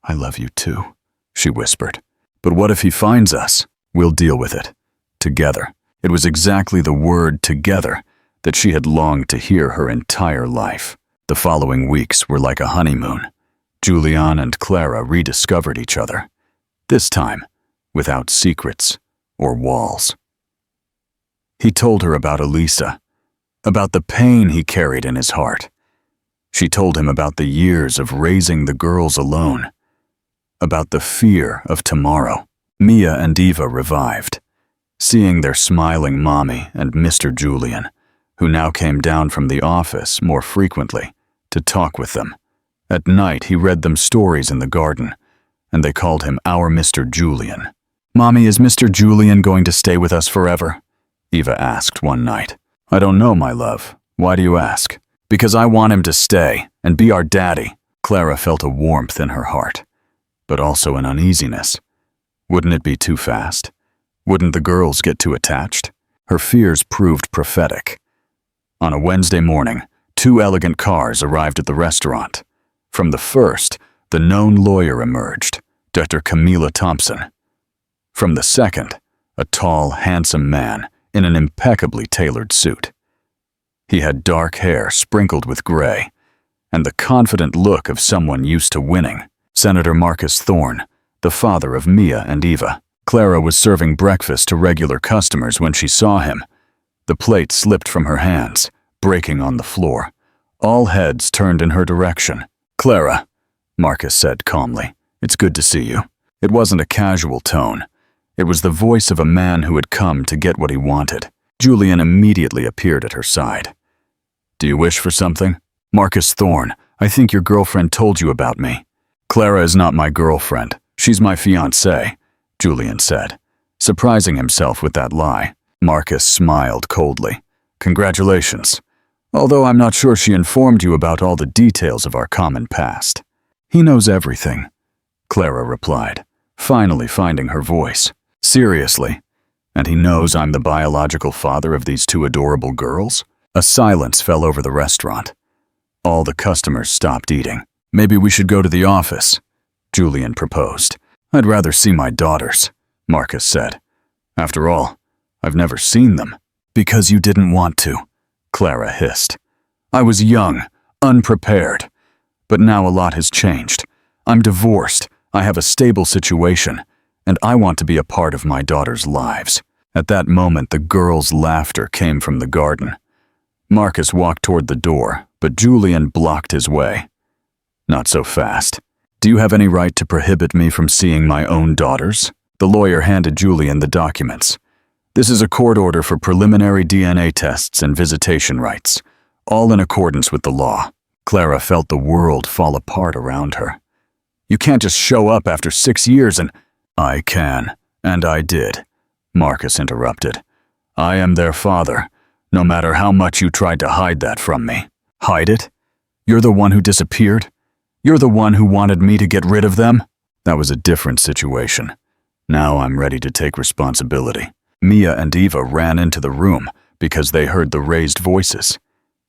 "I love you too," she whispered. "But what if he finds us? We'll deal with it. Together." It was exactly the word "together" that she had longed to hear her entire life. The following weeks were like a honeymoon. Julian and Clara rediscovered each other, this time without secrets or walls. He told her about Elisa, about the pain he carried in his heart. She told him about the years of raising the girls alone, about the fear of tomorrow. Mia and Eva revived, seeing their smiling mommy and Mr. Julian, who now came down from the office more frequently to talk with them. At night, he read them stories in the garden, and they called him our Mr. Julian. "Mommy, is Mr. Julian going to stay with us forever?" Eva asked one night. "I don't know, my love. Why do you ask?" "Because I want him to stay and be our daddy." Clara felt a warmth in her heart, but also an uneasiness. Wouldn't it be too fast? Wouldn't the girls get too attached? Her fears proved prophetic. On a Wednesday morning, 2 elegant cars arrived at the restaurant. From the first, the known lawyer emerged, Dr. Camila Thompson. From the second, a tall, handsome man in an impeccably tailored suit. He had dark hair sprinkled with gray, and the confident look of someone used to winning. Senator Marcus Thorne, the father of Mia and Eva. Clara was serving breakfast to regular customers when she saw him. The plate slipped from her hands, breaking on the floor. All heads turned in her direction. "Clara," Marcus said calmly, "it's good to see you." It wasn't a casual tone. It was the voice of a man who had come to get what he wanted. Julian immediately appeared at her side. Do you wish for something? Marcus Thorne, I think your girlfriend told you about me. Clara is not my girlfriend. She's my fiancée, Julian said, surprising himself with that lie. Marcus smiled coldly. Congratulations. Although I'm not sure she informed you about all the details of our common past. He knows everything, Clara replied, finally finding her voice. Seriously? And he knows I'm the biological father of these two adorable girls? A silence fell over the restaurant. All the customers stopped eating. Maybe we should go to the office, Julian proposed. I'd rather see my daughters, Marcus said. After all, I've never seen them. Because you didn't want to, Clara hissed. I was young, unprepared. But now a lot has changed. I'm divorced, I have a stable situation, and I want to be a part of my daughters' lives. At that moment, the girls' laughter came from the garden. Marcus walked toward the door, but Julian blocked his way. Not so fast. Do you have any right to prohibit me from seeing my own daughters? The lawyer handed Julian the documents. This is a court order for preliminary DNA tests and visitation rights, all in accordance with the law. Clara felt the world fall apart around her. You can't just show up after 6 years and— I can, and I did, Marcus interrupted. I am their father, no matter how much you tried to hide that from me. Hide it? You're the one who disappeared? You're the one who wanted me to get rid of them? That was a different situation. Now I'm ready to take responsibility. Mia and Eva ran into the room because they heard the raised voices.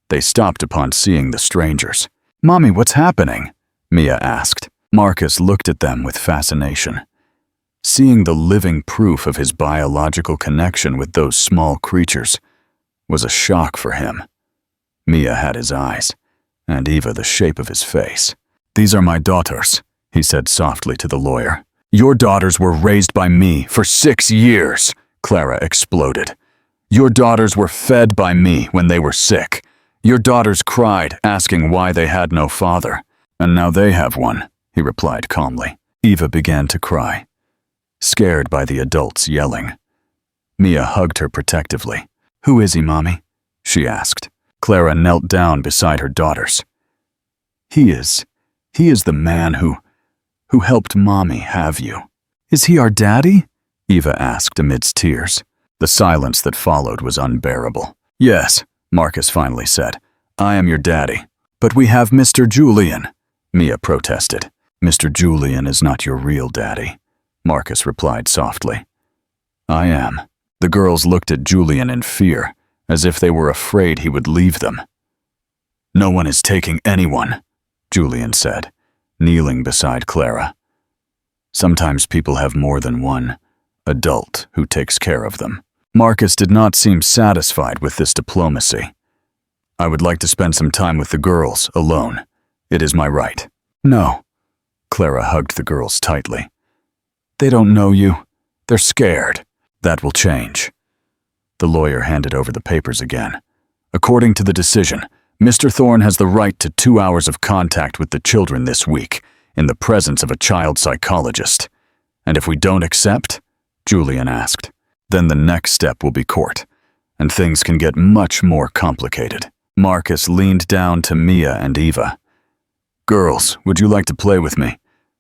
They stopped upon seeing the strangers. Mommy, what's happening? Mia asked. Marcus looked at them with fascination. Seeing the living proof of his biological connection with those small creatures was a shock for him. Mia had his eyes, and Eva the shape of his face. These are my daughters, he said softly to the lawyer. Your daughters were raised by me for 6 years, Clara exploded. Your daughters were fed by me when they were sick. Your daughters cried, asking why they had no father. And now they have one, he replied calmly. Eva began to cry, scared by the adults yelling. Mia hugged her protectively. Who is he, Mommy? She asked. Clara knelt down beside her daughters. He is the man who helped Mommy have you. Is he our daddy? Eva asked amidst tears. The silence that followed was unbearable. Yes, Marcus finally said. I am your daddy. But we have Mr. Julian, Mia protested. Mr. Julian is not your real daddy, Marcus replied softly. I am. The girls looked at Julian in fear, as if they were afraid he would leave them. No one is taking anyone, Julian said, kneeling beside Clara. Sometimes people have more than one adult who takes care of them. Marcus did not seem satisfied with this diplomacy. I would like to spend some time with the girls, alone. It is my right. No. Clara hugged the girls tightly. They don't know you. They're scared. That will change. The lawyer handed over the papers again. According to the decision, Mr. Thorne has the right to 2 hours of contact with the children this week, in the presence of a child psychologist. And if we don't accept, Julian asked, then the next step will be court, and things can get much more complicated. Marcus leaned down to Mia and Eva. Girls, would you like to play with me?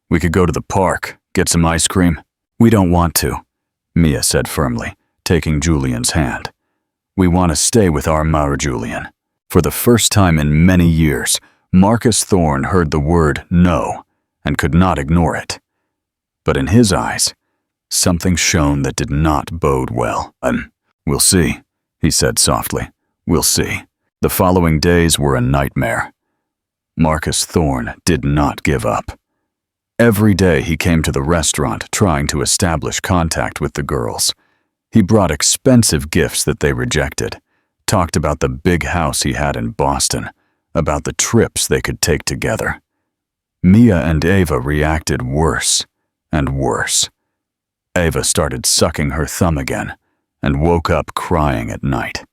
We could go to the park, get some ice cream. We don't want to, Mia said firmly, taking Julian's hand. We want to stay with our Julian. For the first time in many years, Marcus Thorne heard the word no and could not ignore it. But in his eyes, something shone that did not bode well. We'll see, he said softly. We'll see. The following days were a nightmare. Marcus Thorne did not give up. Every day he came to the restaurant trying to establish contact with the girls. He brought expensive gifts that they rejected, talked about the big house he had in Boston, about the trips they could take together. Mia and Eva reacted worse and worse. Eva started sucking her thumb again and woke up crying at night.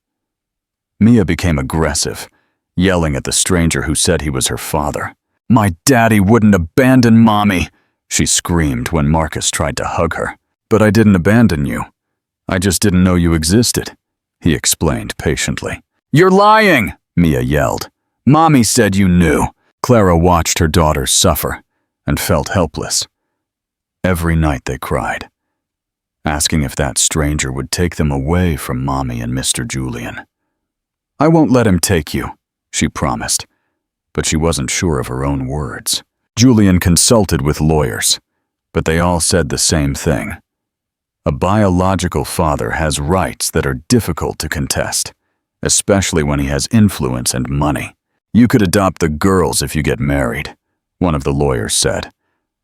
Mia became aggressive, yelling at the stranger who said he was her father. My daddy wouldn't abandon Mommy, she screamed when Marcus tried to hug her. But I didn't abandon you. I just didn't know you existed, he explained patiently. You're lying, Mia yelled. "Mommy said you knew." Clara watched her daughters suffer and felt helpless. Every night they cried, asking if that stranger would take them away from Mommy and Mr. Julian. "I won't let him take you," she promised, but she wasn't sure of her own words. Julian consulted with lawyers, but they all said the same thing. A biological father has rights that are difficult to contest, especially when he has influence and money. "You could adopt the girls if you get married," one of the lawyers said.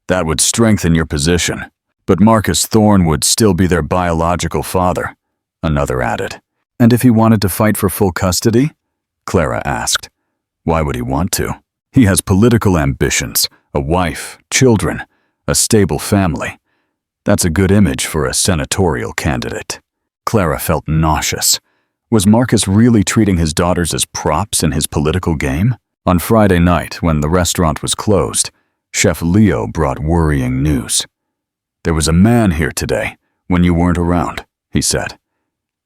"That would strengthen your position. But Marcus Thorne would still be their biological father," another added. "And if he wanted to fight for full custody?" Clara asked. "Why would he want to? He has political ambitions, a wife, children, a stable family. That's a good image for a senatorial candidate." Clara felt nauseous. Was Marcus really treating his daughters as props in his political game? On Friday night, when the restaurant was closed, Chef Leo brought worrying news. "There was a man here today, when you weren't around," he said.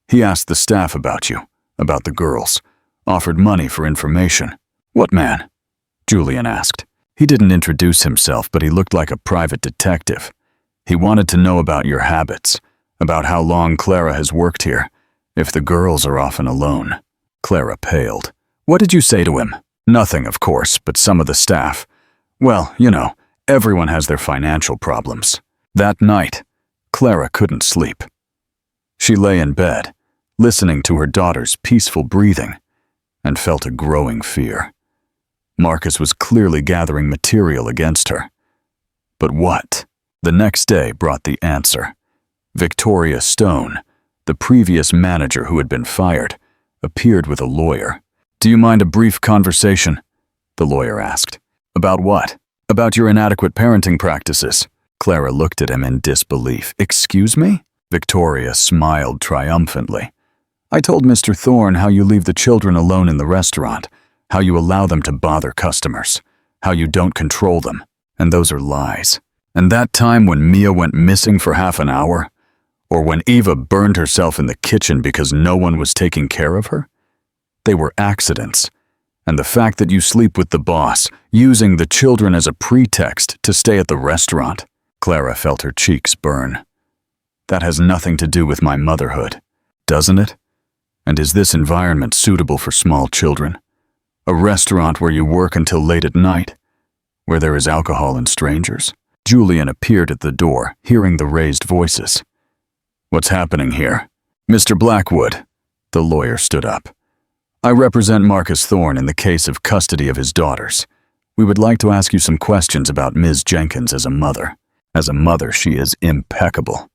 "He asked the staff about you, about the girls, offered money for information." "What man?" Julian asked. "He didn't introduce himself, but he looked like a private detective. He wanted to know about your habits, about how long Clara has worked here, if the girls are often alone." Clara paled. "What did you say to him?" "Nothing, of course, but some of the staff. Well, you know, everyone has their financial problems." That night, Clara couldn't sleep. She lay in bed, listening to her daughter's peaceful breathing, and felt a growing fear. Marcus was clearly gathering material against her. But what? The next day brought the answer. Victoria Stone, the previous manager who had been fired, appeared with a lawyer. "Do you mind a brief conversation?" the lawyer asked. "About what?" "About your inadequate parenting practices." Clara looked at him in disbelief. "Excuse me?" Victoria smiled triumphantly. "I told Mr. Thorne how you leave the children alone in the restaurant, how you allow them to bother customers, how you don't control them, and those are lies. And that time when Mia went missing for half an hour, or when Eva burned herself in the kitchen because no one was taking care of her, they were accidents. And the fact that you sleep with the boss, using the children as a pretext to stay at the restaurant." Clara felt her cheeks burn. "That has nothing to do with my motherhood, doesn't it? And is this environment suitable for small children? A restaurant where you work until late at night, where there is alcohol and strangers?" Julian appeared at the door, hearing the raised voices. "What's happening here?" "Mr. Blackwood," the lawyer stood up. "I represent Marcus Thorne in the case of custody of his daughters. We would like to ask you some questions about Ms. Jenkins as a mother. As a mother, she is impeccable."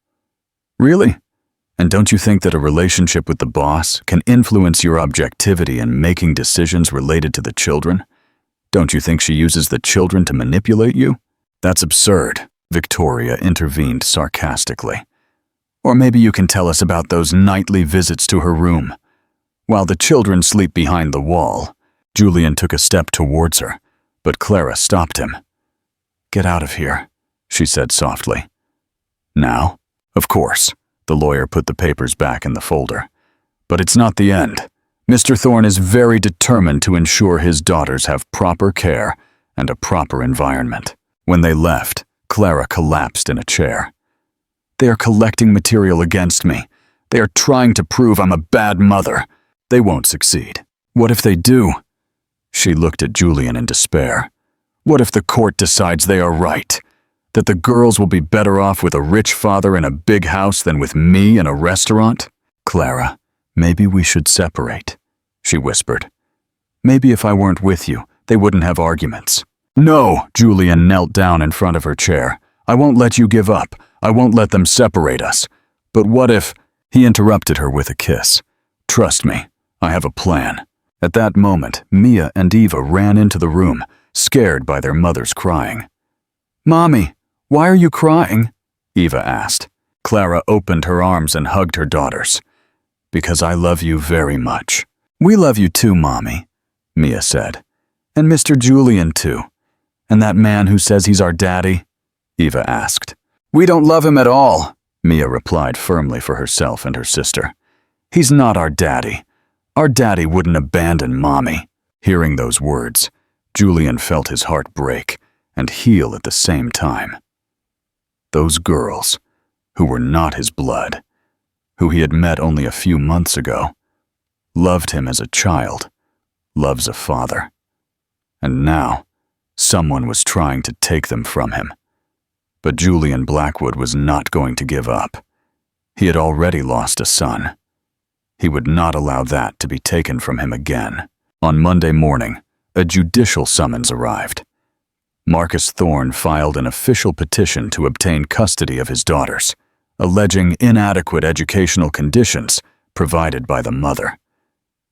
"Really? And don't you think that a relationship with the boss can influence your objectivity in making decisions related to the children? Don't you think she uses the children to manipulate you?" "That's absurd," Victoria intervened sarcastically. "Or maybe you can tell us about those nightly visits to her room. While the children sleep behind the wall." Julian took a step towards her, but Clara stopped him. "Get out of here," she said softly. "Now?" "Of course." The lawyer put the papers back in the folder. "But it's not the end. Mr. Thorne is very determined to ensure his daughters have proper care and a proper environment." When they left, Clara collapsed in a chair. "They are collecting material against me. They are trying to prove I'm a bad mother. They won't succeed. What if they do?" She looked at Julian in despair. "What if the court decides they are right? That the girls will be better off with a rich father in a big house than with me in a restaurant?" "Clara, maybe we should separate," she whispered. "Maybe if I weren't with you, they wouldn't have arguments." "No!" Julian knelt down in front of her chair. "I won't let you give up. I won't let them separate us. But what if—" He interrupted her with a kiss. "Trust me, I have a plan." At that moment, Mia and Eva ran into the room, scared by their mother's crying. "Mommy, why are you crying?" Eva asked. Clara opened her arms and hugged her daughters. "Because I love you very much." "We love you too, Mommy," Mia said. "And Mr. Julian too. And that man who says he's our daddy?" Eva asked. "We don't love him at all," Mia replied firmly for herself and her sister. "He's not our daddy. Our daddy wouldn't abandon Mommy." Hearing those words, Julian felt his heart break and heal at the same time. Those girls, who were not his blood, who he had met only a few months ago, loved him as a child, loves a father. And now, someone was trying to take them from him. But Julian Blackwood was not going to give up. He had already lost a son. He would not allow that to be taken from him again. On Monday morning, a judicial summons arrived. Marcus Thorne filed an official petition to obtain custody of his daughters, alleging inadequate educational conditions provided by the mother.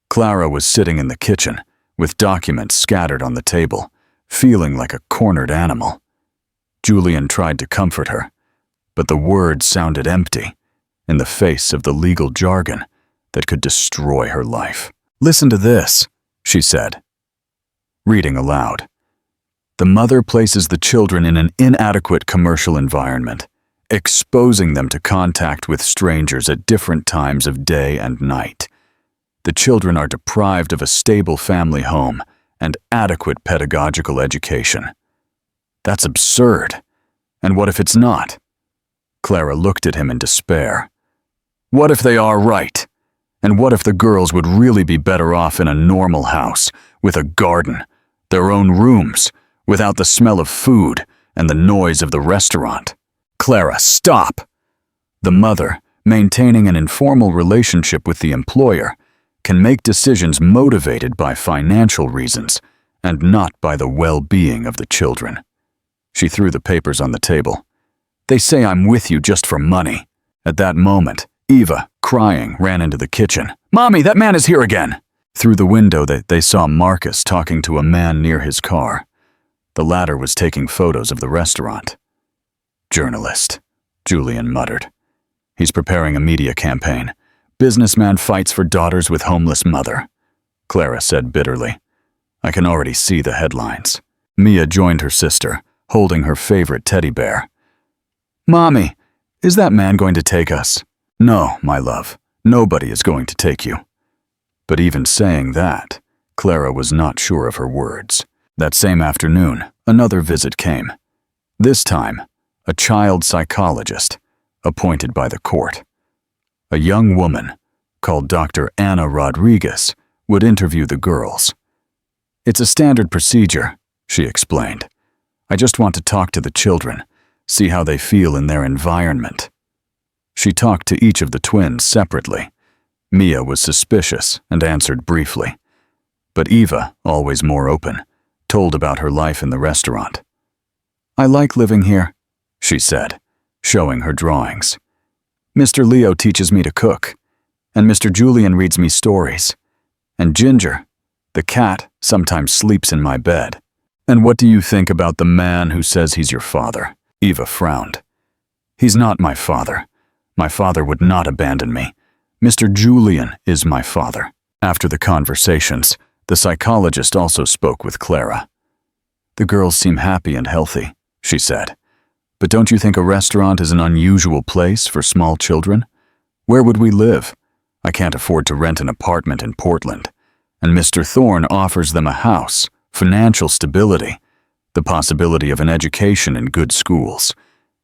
Clara was sitting in the kitchen, with documents scattered on the table, feeling like a cornered animal. Julian tried to comfort her, but the words sounded empty in the face of the legal jargon that could destroy her life. "Listen to this," she said, reading aloud. "The mother places the children in an inadequate commercial environment, exposing them to contact with strangers at different times of day and night. The children are deprived of a stable family home and adequate pedagogical education. That's absurd. And what if it's not?" Clara looked at him in despair. "What if they are right? And what if the girls would really be better off in a normal house, with a garden, their own rooms, without the smell of food and the noise of the restaurant?" "Clara, stop!" The mother, maintaining an informal relationship with the employer, can make decisions motivated by financial reasons and not by the well-being of the children. She threw the papers on the table. "They say I'm with you just for money." At that moment, Eva, crying, ran into the kitchen. "Mommy, that man is here again!" Through the window, they saw Marcus talking to a man near his car. The latter was taking photos of the restaurant. "Journalist," Julian muttered. "He's preparing a media campaign. Businessman fights for daughters with homeless mother," Clara said bitterly. "I can already see the headlines." Mia joined her sister, holding her favorite teddy bear. "Mommy, is that man going to take us?" "No, my love, nobody is going to take you." But even saying that, Clara was not sure of her words. That same afternoon, another visit came. This time, a child psychologist, appointed by the court. A young woman, called Dr. Anna Rodriguez, would interview the girls. "It's a standard procedure," she explained. "I just want to talk to the children, see how they feel in their environment." She talked to each of the twins separately. Mia was suspicious and answered briefly. But Eva, always more open, told about her life in the restaurant. "I like living here," she said, showing her drawings. "Mr. Leo teaches me to cook, and Mr. Julian reads me stories. And Ginger, the cat, sometimes sleeps in my bed." "And what do you think about the man who says he's your father?" Eva frowned. "He's not my father. My father would not abandon me. Mr. Julian is my father." After the conversations, the psychologist also spoke with Clara. "The girls seem happy and healthy," she said. "But don't you think a restaurant is an unusual place for small children? Where would we live? I can't afford to rent an apartment in Portland. And Mr. Thorne offers them a house, financial stability, the possibility of an education in good schools.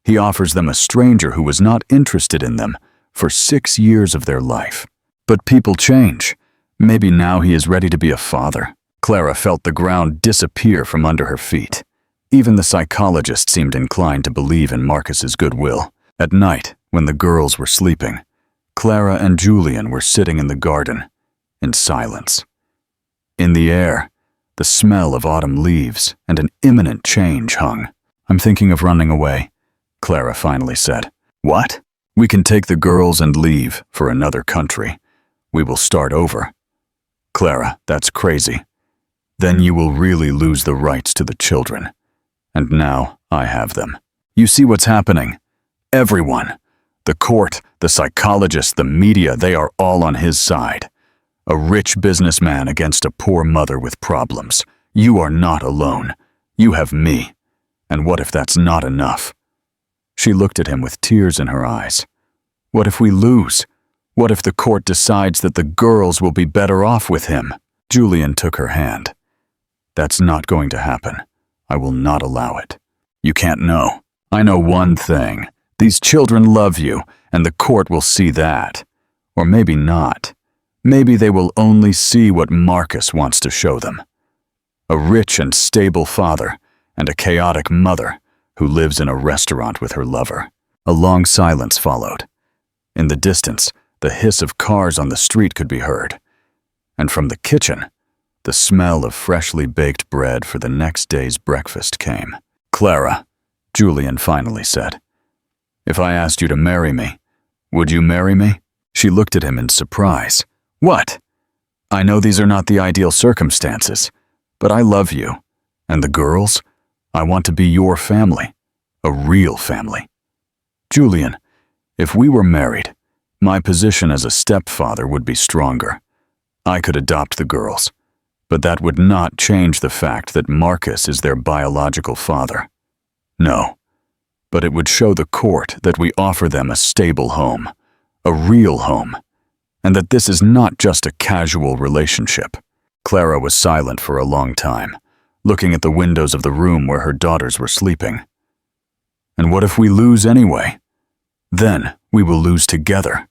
He offers them a stranger who was not interested in them for 6 years of their life. But people change. Maybe now he is ready to be a father." Clara felt the ground disappear from under her feet. Even the psychologist seemed inclined to believe in Marcus's goodwill. At night, when the girls were sleeping, Clara and Julian were sitting in the garden, in silence. In the air, the smell of autumn leaves and an imminent change hung. "I'm thinking of running away," Clara finally said. "What?" "We can take the girls and leave for another country. We will start over." "Clara, that's crazy. Then you will really lose the rights to the children. And now I have them. You see what's happening? Everyone, the court, the psychologist, the media, they are all on his side. A rich businessman against a poor mother with problems. You are not alone. You have me. And what if that's not enough?" She looked at him with tears in her eyes. "What if we lose? What if the court decides that the girls will be better off with him? Julian took her hand. That's not going to happen. I will not allow it. You can't know. I know one thing. These children love you, and the court will see that. Or maybe not. Maybe they will only see what Marcus wants to show them. A rich and stable father, and a chaotic mother who lives in a restaurant with her lover. A long silence followed. In the distance, the hiss of cars on the street could be heard. And from the kitchen, the smell of freshly baked bread for the next day's breakfast came. Clara, Julian finally said, if I asked you to marry me, would you marry me? She looked at him in surprise. What? I know these are not the ideal circumstances, but I love you. And the girls? I want to be your family. A real family. Julian, if we were married, my position as a stepfather would be stronger. I could adopt the girls, but that would not change the fact that Marcus is their biological father. No, but it would show the court that we offer them a stable home, a real home, and that this is not just a casual relationship. Clara was silent for a long time, looking at the windows of the room where her daughters were sleeping. And what if we lose anyway? Then we will lose together.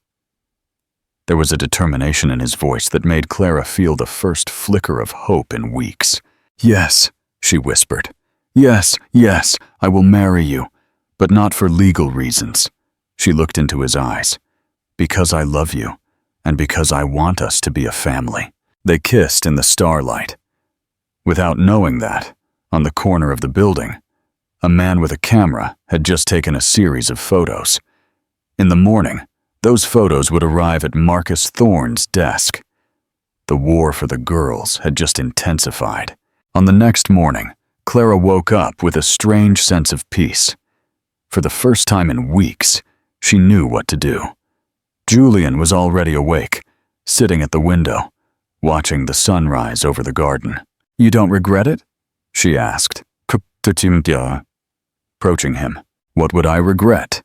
There was a determination in his voice that made Clara feel the first flicker of hope in weeks. Yes, she whispered. Yes, yes, I will marry you, but not for legal reasons. She looked into his eyes. Because I love you, and because I want us to be a family. They kissed in the starlight. Without knowing that, on the corner of the building, a man with a camera had just taken a series of photos. In the morning, those photos would arrive at Marcus Thorne's desk. The war for the girls had just intensified. On the next morning, Clara woke up with a strange sense of peace. For the first time in weeks, she knew what to do. Julian was already awake, sitting at the window, watching the sunrise over the garden. You don't regret it? She asked, approaching him. What would I regret?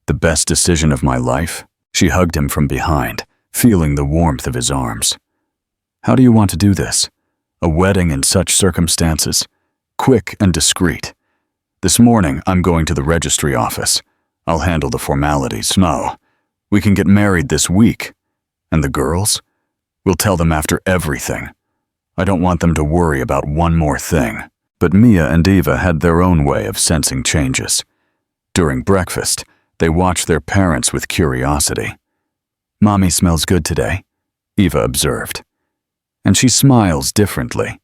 The best decision of my life? She hugged him from behind, feeling the warmth of his arms. How do you want to do this? A wedding in such circumstances? Quick and discreet. This morning, I'm going to the registry office. I'll handle the formalities. No, we can get married this week. And the girls? We'll tell them after everything. I don't want them to worry about one more thing. But Mia and Eva had their own way of sensing changes. During breakfast, they watched their parents with curiosity. Mommy smells good today, Eva observed. And she smiles differently,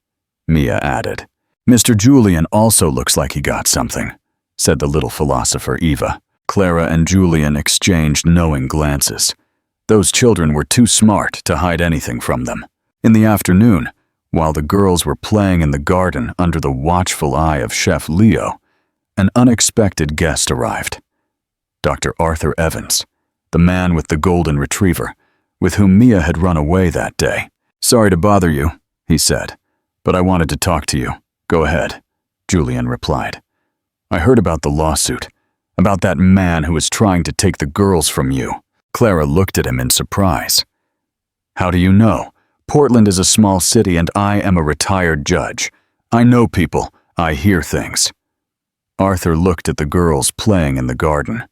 Mia added. Mr. Julian also looks like he got something, said the little philosopher Eva. Clara and Julian exchanged knowing glances. Those children were too smart to hide anything from them. In the afternoon, while the girls were playing in the garden under the watchful eye of Chef Leo, an unexpected guest arrived. Dr. Arthur Evans, the man with the golden retriever, with whom Mia had run away that day. Sorry to bother you, he said, but I wanted to talk to you. Go ahead, Julian replied. I heard about the lawsuit, about that man who was trying to take the girls from you. Clara looked at him in surprise. How do you know? Portland is a small city and I am a retired judge. I know people. I hear things. Arthur looked at the girls playing in the garden.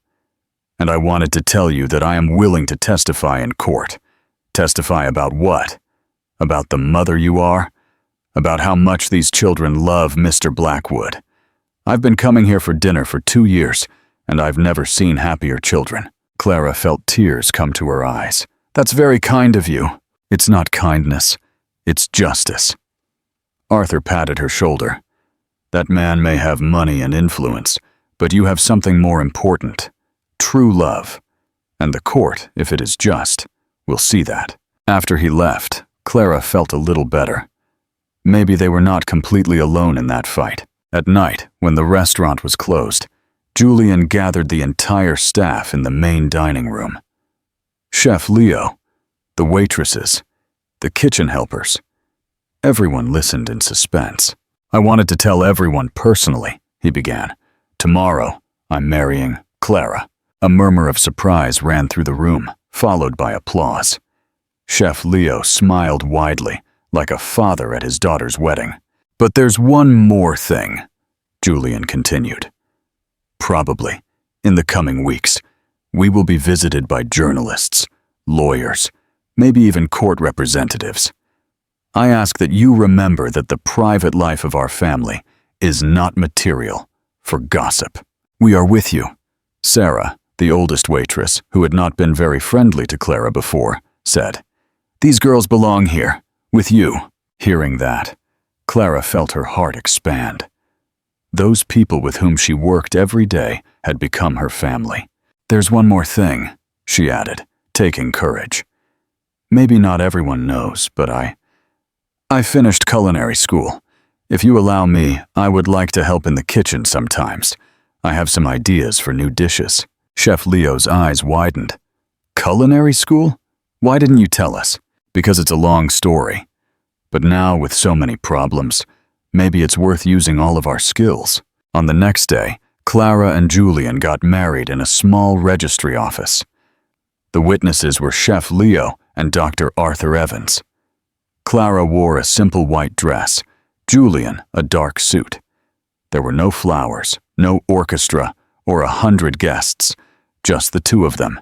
And I wanted to tell you that I am willing to testify in court. Testify about what? About the mother you are? About how much these children love Mr. Blackwood. I've been coming here for dinner for 2 years, and I've never seen happier children. Clara felt tears come to her eyes. That's very kind of you. It's not kindness. It's justice. Arthur patted her shoulder. That man may have money and influence, but you have something more important. True love. And the court, if it is just, will see that. After he left, Clara felt a little better. Maybe they were not completely alone in that fight. At night, when the restaurant was closed, Julian gathered the entire staff in the main dining room. Chef Leo, the waitresses, the kitchen helpers. Everyone listened in suspense. I wanted to tell everyone personally, he began. Tomorrow, I'm marrying Clara. A murmur of surprise ran through the room, followed by applause. Chef Leo smiled widely, like a father at his daughter's wedding. "But there's one more thing," Julian continued. "Probably, in the coming weeks, we will be visited by journalists, lawyers, maybe even court representatives. I ask that you remember that the private life of our family is not material for gossip. We are with you." Sarah, the oldest waitress, who had not been very friendly to Clara before, said, "These girls belong here, with you." Hearing that, Clara felt her heart expand. Those people with whom she worked every day had become her family. "There's one more thing," she added, taking courage. "Maybe not everyone knows, but I finished culinary school. If you allow me, I would like to help in the kitchen sometimes. I have some ideas for new dishes." Chef Leo's eyes widened. "Culinary school? Why didn't you tell us?" "Because it's a long story. But now, with so many problems, maybe it's worth using all of our skills." On the next day, Clara and Julian got married in a small registry office. The witnesses were Chef Leo and Dr. Arthur Evans. Clara wore a simple white dress, Julian a dark suit. There were no flowers, no orchestra, or 100 guests, just the two of them,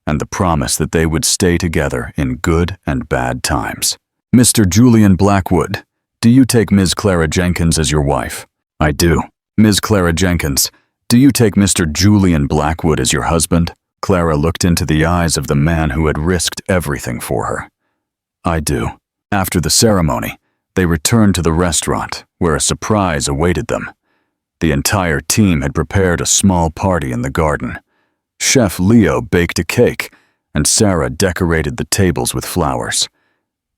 and the promise that they would stay together in good and bad times. "Mr. Julian Blackwood, do you take Ms. Clara Jenkins as your wife?" "I do." "Ms. Clara Jenkins, do you take Mr. Julian Blackwood as your husband?" Clara looked into the eyes of the man who had risked everything for her. "I do." After the ceremony, they returned to the restaurant, where a surprise awaited them. The entire team had prepared a small party in the garden. Chef Leo baked a cake, and Sarah decorated the tables with flowers.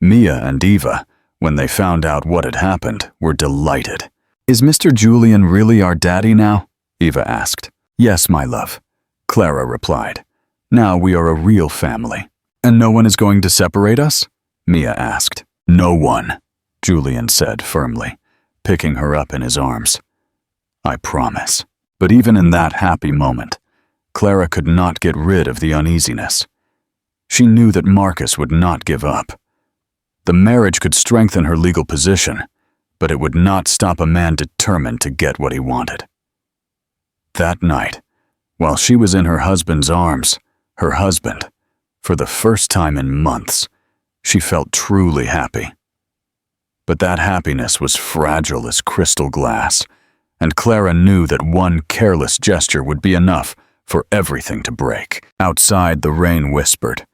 Mia and Eva, when they found out what had happened, were delighted. "Is Mr. Julian really our daddy now?" Eva asked. "Yes, my love," Clara replied. "Now we are a real family." "And no one is going to separate us?" Mia asked. "No one," Julian said firmly, picking her up in his arms. "I promise." But even in that happy moment, Clara could not get rid of the uneasiness. She knew that Marcus would not give up. The marriage could strengthen her legal position, but it would not stop a man determined to get what he wanted. That night, while she was in her husband's arms, her husband, for the first time in months, she felt truly happy. But that happiness was fragile as crystal glass, and Clara knew that one careless gesture would be enough for everything to break. Outside, the rain whispered,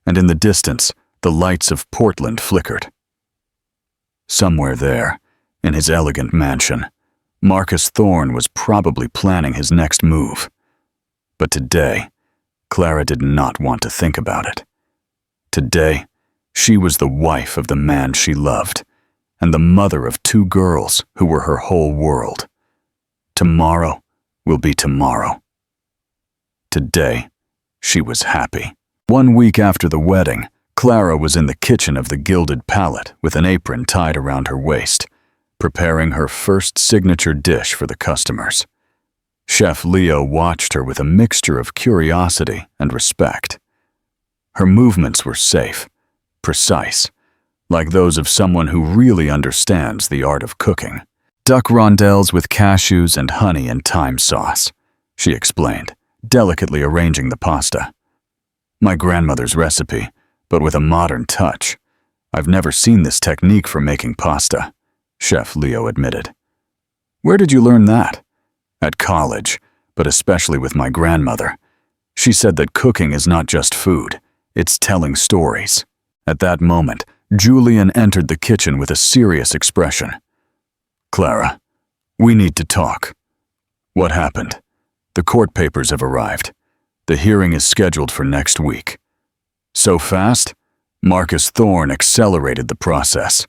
and in the distance, the lights of Portland flickered. Somewhere there, in his elegant mansion, Marcus Thorne was probably planning his next move. But today, Clara did not want to think about it. Today, she was the wife of the man she loved, and the mother of 2 girls who were her whole world. Tomorrow will be tomorrow. Today, she was happy. 1 week after the wedding, Clara was in the kitchen of the Gilded Palette with an apron tied around her waist, preparing her first signature dish for the customers. Chef Leo watched her with a mixture of curiosity and respect. Her movements were safe, precise, like those of someone who really understands the art of cooking. "Duck rondelles with cashews and honey and thyme sauce," she explained, delicately arranging the pasta. "My grandmother's recipe, but with a modern touch. I've never seen this technique for making pasta," Chef Leo admitted. "Where did you learn that?" "At college, but especially with my grandmother. She said that cooking is not just food, it's telling stories." At that moment, Julian entered the kitchen with a serious expression. "Clara, we need to talk." "What happened?" "The court papers have arrived. The hearing is scheduled for next week." "So fast?" "Marcus Thorne accelerated the process.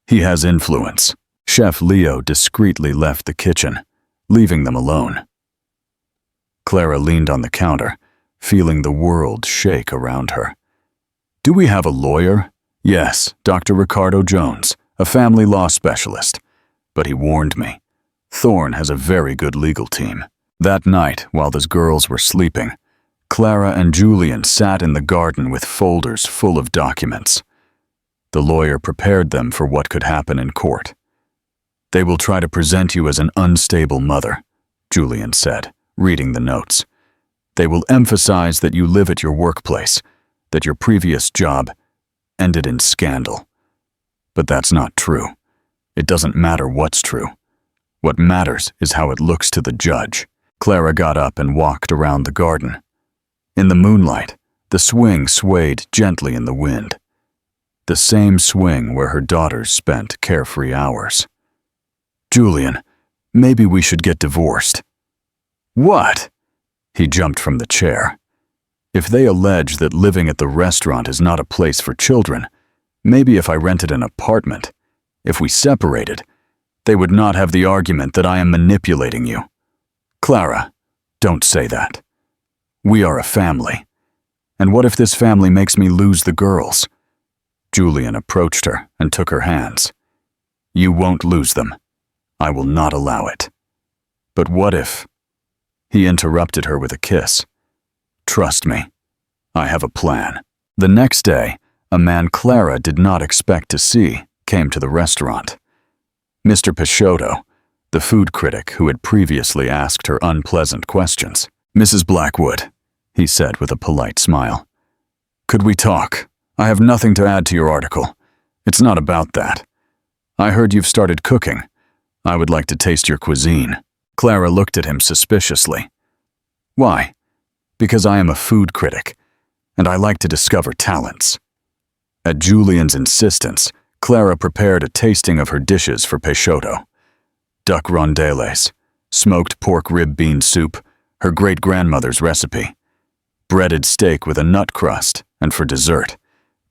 He has influence." Chef Leo discreetly left the kitchen, leaving them alone. Clara leaned on the counter, feeling the world shake around her. "Do we have a lawyer?" "Yes, Dr. Ricardo Jones, a family law specialist. But he warned me. Thorne has a very good legal team." That night, while the girls were sleeping, Clara and Julian sat in the garden with folders full of documents. The lawyer prepared them for what could happen in court. "They will try to present you as an unstable mother," Julian said, reading the notes. "They will emphasize that you live at your workplace, that your previous job ended in scandal. But that's not true. It doesn't matter what's true. What matters is how it looks to the judge." Clara got up and walked around the garden. In the moonlight, the swing swayed gently in the wind. The same swing where her daughters spent carefree hours. "Julian, maybe we should get divorced." "What?" He jumped from the chair. "If they allege that living at the restaurant is not a place for children, maybe if I rented an apartment, if we separated, they would not have the argument that I am manipulating you. Clara, don't say that. We are a family. And what if this family makes me lose the girls?" Julian approached her and took her hands. "You won't lose them. I will not allow it." "But what if—" He interrupted her with a kiss. "Trust me, I have a plan." The next day, a man Clara did not expect to see came to the restaurant. Mr. Peixoto, the food critic who had previously asked her unpleasant questions. "Mrs. Blackwood," he said with a polite smile, "could we talk? I have nothing to add to your article. It's not about that. I heard you've started cooking. I would like to taste your cuisine." Clara looked at him suspiciously. "Why?" "Because I am a food critic, and I like to discover talents." At Julian's insistence, Clara prepared a tasting of her dishes for Peixoto. Duck rondelles, smoked pork rib bean soup, her great-grandmother's recipe, breaded steak with a nut crust, and for dessert,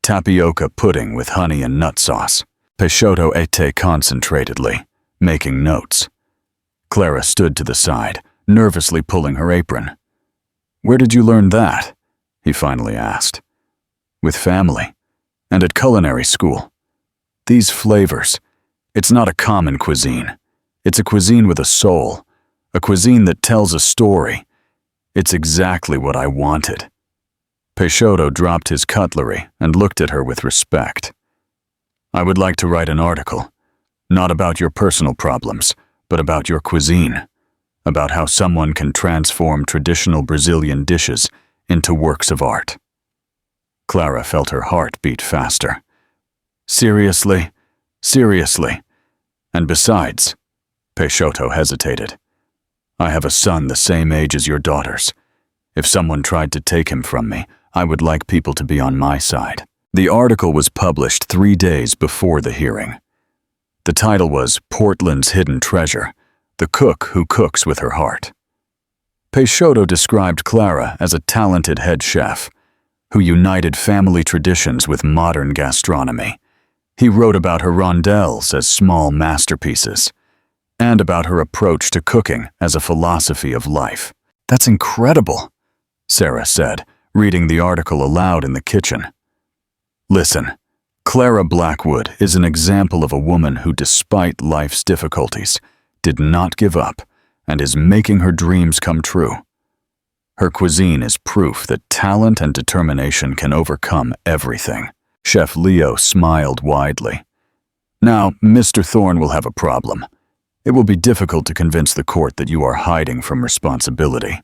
tapioca pudding with honey and nut sauce. Peixoto ate concentratedly, making notes. Clara stood to the side, nervously pulling her apron. "Where did you learn that?" he finally asked. "With family, and at culinary school. These flavors, it's not a common cuisine. It's a cuisine with a soul, a cuisine that tells a story. It's exactly what I wanted." Peixoto dropped his cutlery and looked at her with respect. "I would like to write an article, not about your personal problems, but about your cuisine, about how someone can transform traditional Brazilian dishes into works of art." Clara felt her heart beat faster. "Seriously? Seriously? And besides," Peixoto hesitated, "I have a son the same age as your daughters. If someone tried to take him from me, I would like people to be on my side." The article was published 3 days before the hearing. The title was "Portland's Hidden Treasure, The Cook Who Cooks with Her Heart." Peixoto described Clara as a talented head chef who united family traditions with modern gastronomy. He wrote about her rondelles as small masterpieces, and about her approach to cooking as a philosophy of life. "That's incredible," Sarah said, reading the article aloud in the kitchen. "Listen, Clara Blackwood is an example of a woman who, despite life's difficulties, did not give up and is making her dreams come true. Her cuisine is proof that talent and determination can overcome everything." Chef Leo smiled widely. "Now, Mr. Thorne will have a problem. It will be difficult to convince the court that you are hiding from responsibility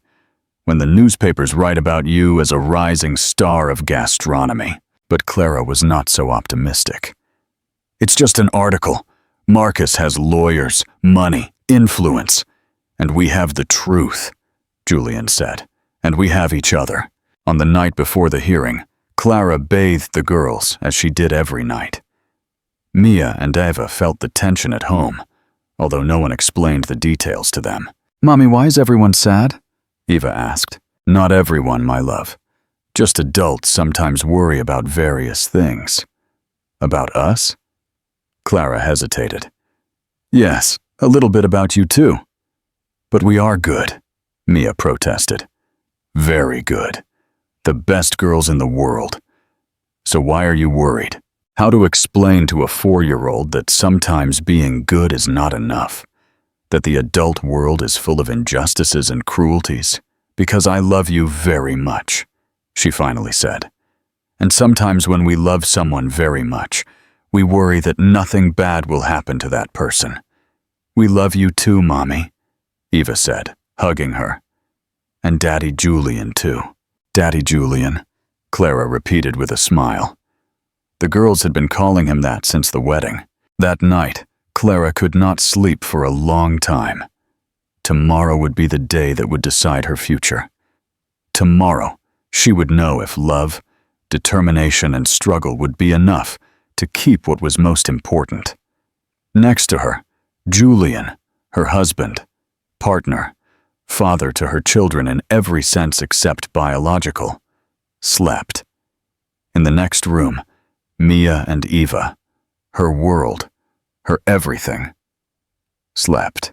when the newspapers write about you as a rising star of gastronomy." But Clara was not so optimistic. "It's just an article. Marcus has lawyers, money, influence, and we have the truth," Julian said, "and we have each other." On the night before the hearing, Clara bathed the girls as she did every night. Mia and Eva felt the tension at home, although no one explained the details to them. "Mommy, why is everyone sad?" Eva asked. "Not everyone, my love. Just adults sometimes worry about various things." "About us?" Clara hesitated. "Yes, a little bit about you too." "But we are good," Mia protested. "Very good. The best girls in the world. So why are you worried?" How to explain to a 4-year-old that sometimes being good is not enough, that the adult world is full of injustices and cruelties, "Because I love you very much," she finally said. "And sometimes when we love someone very much, we worry that nothing bad will happen to that person." "We love you too, Mommy," Eva said, hugging her. "And Daddy Julian too." "Daddy Julian," Clara repeated with a smile. The girls had been calling him that since the wedding. That night, Clara could not sleep for a long time. Tomorrow would be the day that would decide her future. Tomorrow, she would know if love, determination, and struggle would be enough to keep what was most important. Next to her, Julian, her husband, partner, father to her children in every sense except biological, slept. In the next room, Mia and Eva, her world, her everything, slept.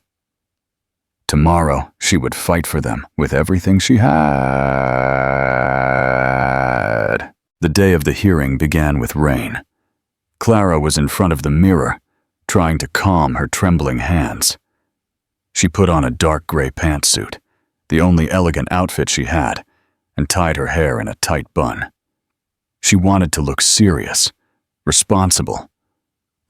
Tomorrow, she would fight for them with everything she had. The day of the hearing began with rain. Clara was in front of the mirror, trying to calm her trembling hands. She put on a dark gray pantsuit, the only elegant outfit she had, and tied her hair in a tight bun. She wanted to look serious, responsible,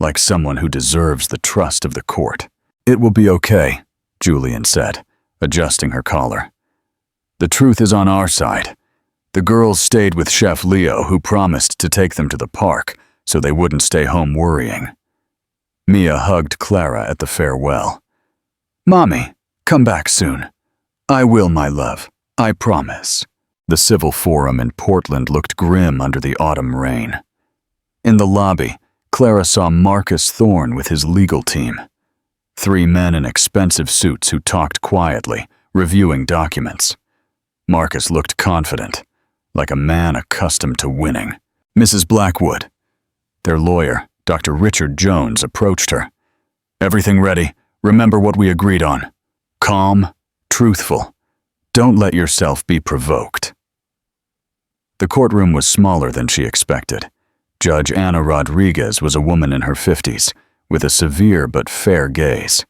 like someone who deserves the trust of the court. "It will be okay," Julian said, adjusting her collar. "The truth is on our side. The girls stayed with Chef Leo, who promised to take them to the park so they wouldn't stay home worrying." Mia hugged Clara at the farewell. "Mommy, come back soon. I will, my love. I promise." The civil forum in Portland looked grim under the autumn rain. In the lobby, Clara saw Marcus Thorne with his legal team. 3 men in expensive suits who talked quietly, reviewing documents. Marcus looked confident, like a man accustomed to winning. "Mrs. Blackwood." Their lawyer, Dr. Richard Jones, approached her. "Everything ready. Remember what we agreed on. Calm, truthful. Don't let yourself be provoked." The courtroom was smaller than she expected. Judge Anna Rodriguez was a woman in her 50s, with a severe but fair gaze.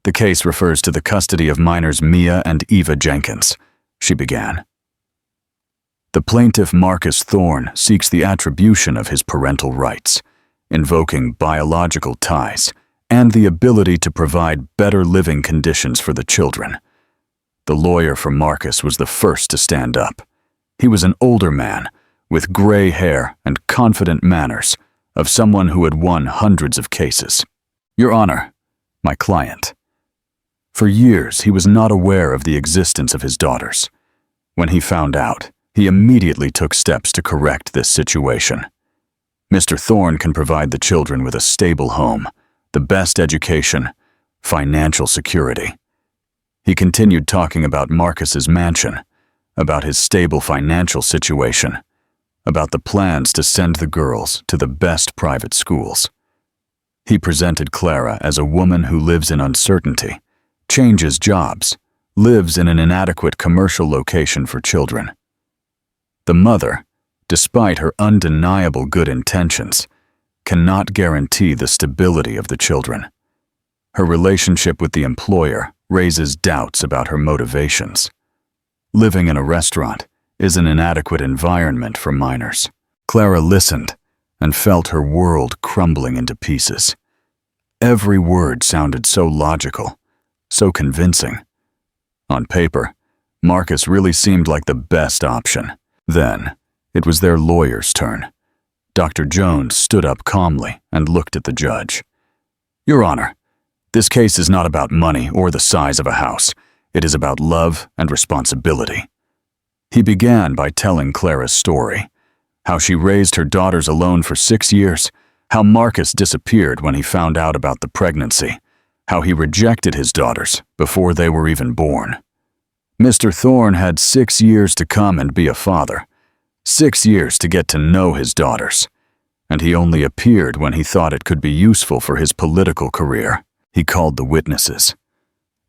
"The case refers to the custody of minors Mia and Eva Jenkins," she began. "The plaintiff Marcus Thorne seeks the attribution of his parental rights, invoking biological ties and the ability to provide better living conditions for the children." The lawyer for Marcus was the first to stand up. He was an older man, with gray hair and confident manners, of someone who had won hundreds of cases. "Your Honor, my client." For years, he was not aware of the existence of his daughters. When he found out, he immediately took steps to correct this situation. Mr. Thorne can provide the children with a stable home, the best education, financial security. He continued talking about Marcus's mansion, about his stable financial situation, about the plans to send the girls to the best private schools. He presented Clara as a woman who lives in uncertainty, changes jobs, lives in an inadequate commercial location for children. The mother, despite her undeniable good intentions, cannot guarantee the stability of the children. Her relationship with the employer raises doubts about her motivations. Living in a restaurant is an inadequate environment for minors. Clara listened and felt her world crumbling into pieces. Every word sounded so logical, so convincing. On paper, Marcus really seemed like the best option. Then, it was their lawyer's turn. Dr. Jones stood up calmly and looked at the judge. "Your Honor, this case is not about money or the size of a house. It is about love and responsibility." He began by telling Clara's story, how she raised her daughters alone for 6 years, how Marcus disappeared when he found out about the pregnancy, how he rejected his daughters before they were even born. Mr. Thorne had 6 years to come and be a father, 6 years to get to know his daughters, and he only appeared when he thought it could be useful for his political career. He called the witnesses.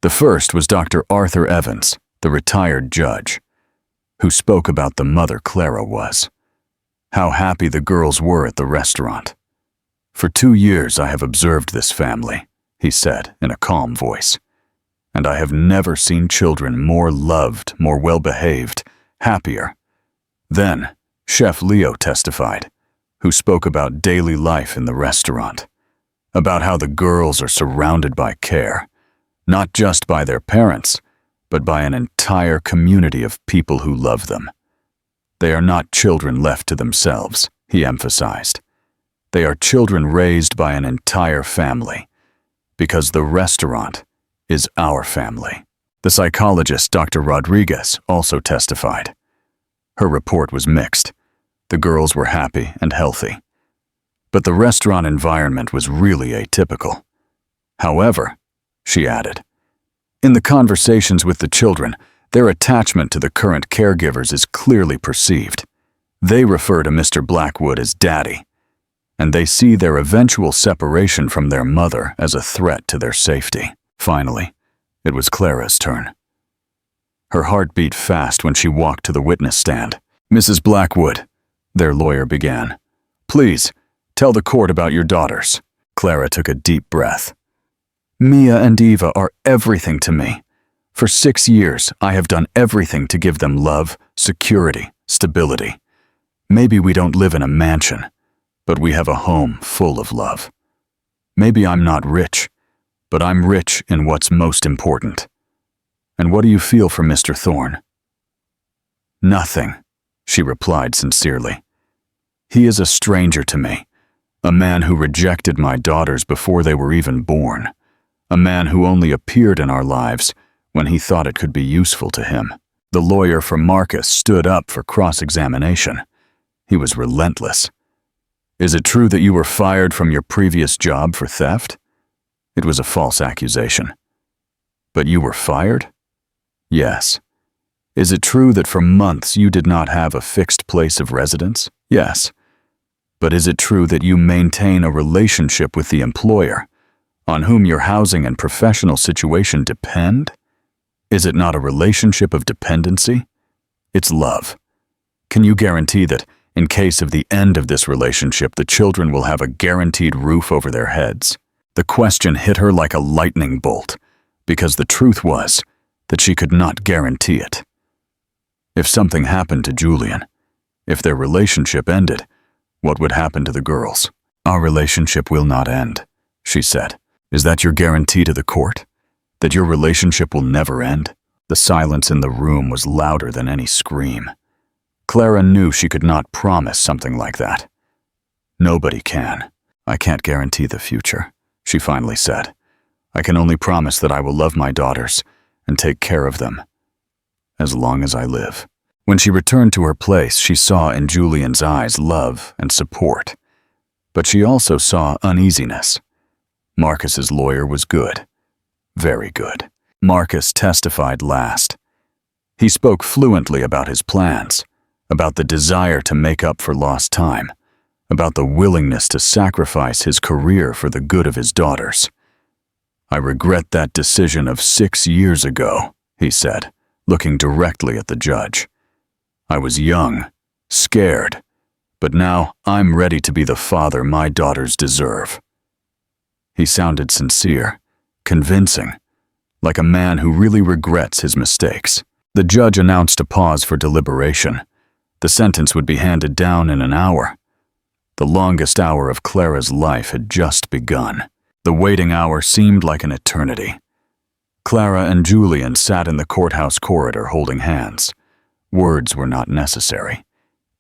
The first was Dr. Arthur Evans, the retired judge, who spoke about the mother Clara was, how happy the girls were at the restaurant. "For 2 years I have observed this family," he said in a calm voice, and I have never seen children more loved, more well-behaved, happier. Then, Chef Leo testified, who spoke about daily life in the restaurant, about how the girls are surrounded by care, not just by their parents, but by an entire community of people who love them. They are not children left to themselves, he emphasized. They are children raised by an entire family, because the restaurant is our family. The psychologist, Dr. Rodriguez, also testified. Her report was mixed. The girls were happy and healthy. But the restaurant environment was really atypical. However, she added, in the conversations with the children, their attachment to the current caregivers is clearly perceived. They refer to Mr. Blackwood as Daddy, and they see their eventual separation from their mother as a threat to their safety. Finally, it was Clara's turn. Her heart beat fast when she walked to the witness stand. Mrs. Blackwood, their lawyer began, please, tell the court about your daughters. Clara took a deep breath. Mia and Eva are everything to me. For 6 years, I have done everything to give them love, security, stability. Maybe we don't live in a mansion, but we have a home full of love. Maybe I'm not rich, but I'm rich in what's most important. And what do you feel for Mr. Thorne? Nothing, she replied sincerely. He is a stranger to me, a man who rejected my daughters before they were even born, a man who only appeared in our lives when he thought it could be useful to him. The lawyer for Marcus stood up for cross-examination. He was relentless. Is it true that you were fired from your previous job for theft? It was a false accusation. But you were fired? Yes. Is it true that for months you did not have a fixed place of residence? Yes. But is it true that you maintain a relationship with the employer, on whom your housing and professional situation depend? Is it not a relationship of dependency? It's love. Can you guarantee that, in case of the end of this relationship, the children will have a guaranteed roof over their heads? The question hit her like a lightning bolt, because the truth was that she could not guarantee it. If something happened to Julian, if their relationship ended, what would happen to the girls? Our relationship will not end, she said. Is that your guarantee to the court? That your relationship will never end? The silence in the room was louder than any scream. Clara knew she could not promise something like that. Nobody can. I can't guarantee the future, she finally said. I can only promise that I will love my daughters and take care of them, as long as I live. When she returned to her place, she saw in Julian's eyes love and support. But she also saw uneasiness. Marcus's lawyer was good. Very good. Marcus testified last. He spoke fluently about his plans, about the desire to make up for lost time, about the willingness to sacrifice his career for the good of his daughters. I regret that decision of 6 years ago, he said, looking directly at the judge. I was young, scared, but now I'm ready to be the father my daughters deserve. He sounded sincere, convincing, like a man who really regrets his mistakes. The judge announced a pause for deliberation. The sentence would be handed down in an hour. The longest hour of Clara's life had just begun. The waiting hour seemed like an eternity. Clara and Julian sat in the courthouse corridor holding hands. Words were not necessary.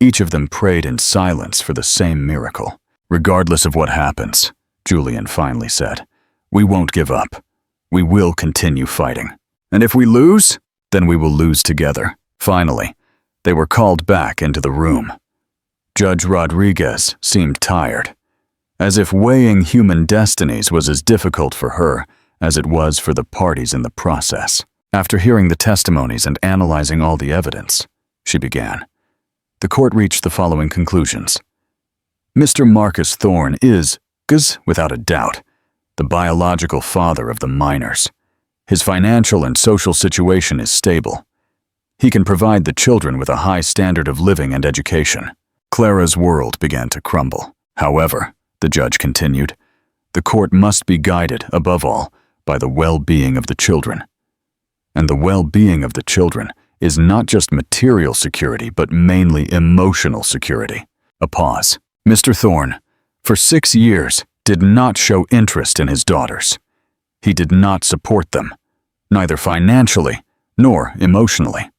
Each of them prayed in silence for the same miracle. Regardless of what happens, Julian finally said, we won't give up. We will continue fighting. And if we lose, then we will lose together. Finally, they were called back into the room. Judge Rodriguez seemed tired, as if weighing human destinies was as difficult for her as it was for the parties in the process. After hearing the testimonies and analyzing all the evidence, she began. The court reached the following conclusions. Mr. Marcus Thorne is, without a doubt, the biological father of the minors. His financial and social situation is stable. He can provide the children with a high standard of living and education. Clara's world began to crumble. However, the judge continued, the court must be guided, above all, by the well-being of the children. And the well-being of the children is not just material security, but mainly emotional security. A pause. Mr. Thorne, for 6 years, did not show interest in his daughters. He did not support them, neither financially nor emotionally.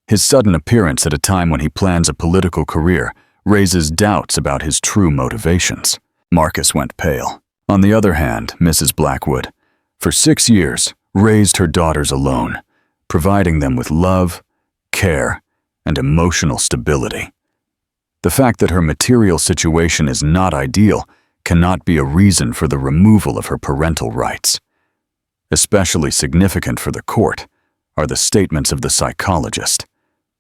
His sudden appearance at a time when he plans a political career raises doubts about his true motivations. Marcus went pale. On the other hand, Mrs. Blackwood, for 6 years, raised her daughters alone, providing them with love, care, and emotional stability. The fact that her material situation is not ideal cannot be a reason for the removal of her parental rights. Especially significant for the court are the statements of the psychologist,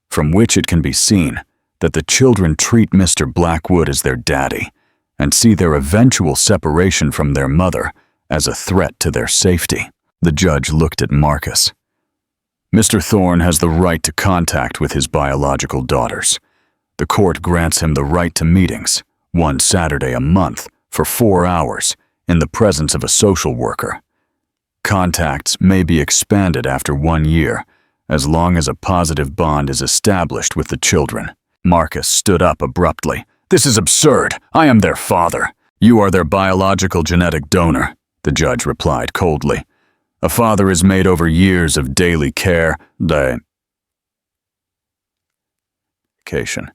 from which it can be seen that the children treat Mr. Blackwood as their daddy and see their eventual separation from their mother as a threat to their safety. The judge looked at Marcus. Mr. Thorne has the right to contact with his biological daughters. The court grants him the right to meetings, one Saturday a month, for 4 hours, in the presence of a social worker. Contacts may be expanded after 1 year, as long as a positive bond is established with the children. Marcus stood up abruptly. "This is absurd. I am their father." "You are their biological genetic donor," the judge replied coldly. "A father is made over years of daily care, dedication.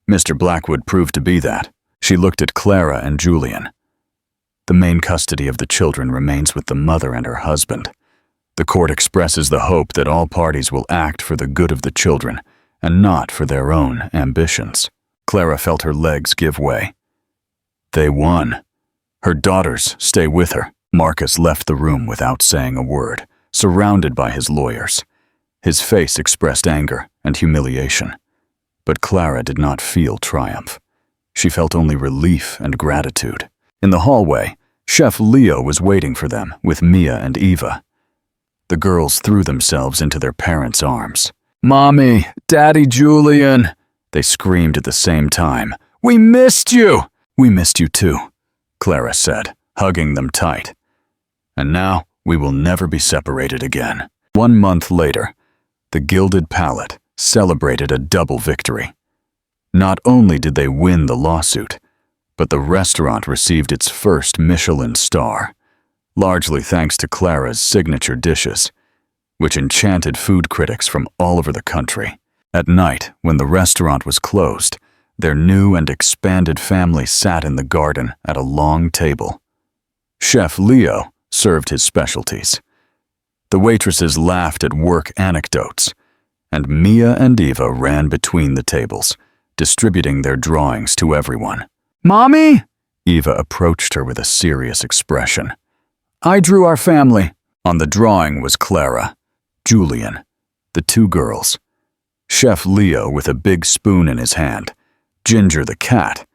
Mr. Blackwood proved to be that." She looked at Clara and Julian. "The main custody of the children remains with the mother and her husband. The court expresses the hope that all parties will act for the good of the children and not for their own ambitions." Clara felt her legs give way. They won. Her daughters stay with her. Marcus left the room without saying a word, surrounded by his lawyers. His face expressed anger and humiliation. But Clara did not feel triumph. She felt only relief and gratitude. In the hallway, Chef Leo was waiting for them with Mia and Eva. The girls threw themselves into their parents' arms. "Mommy, Daddy Julian," they screamed at the same time. "We missed you!" "We missed you too," Clara said, hugging them tight. "And now we will never be separated again." 1 month later, the Gilded Palate celebrated a double victory. Not only did they win the lawsuit, but the restaurant received its first Michelin star, largely thanks to Clara's signature dishes, which enchanted food critics from all over the country. At night, when the restaurant was closed, their new and expanded family sat in the garden at a long table. Chef Leo served his specialties. The waitresses laughed at work anecdotes, and Mia and Eva ran between the tables, distributing their drawings to everyone. "Mommy?" Eva approached her with a serious expression. "I drew our family." On the drawing was Clara, Julian, the 2 girls, Chef Leo with a big spoon in his hand, Ginger the cat,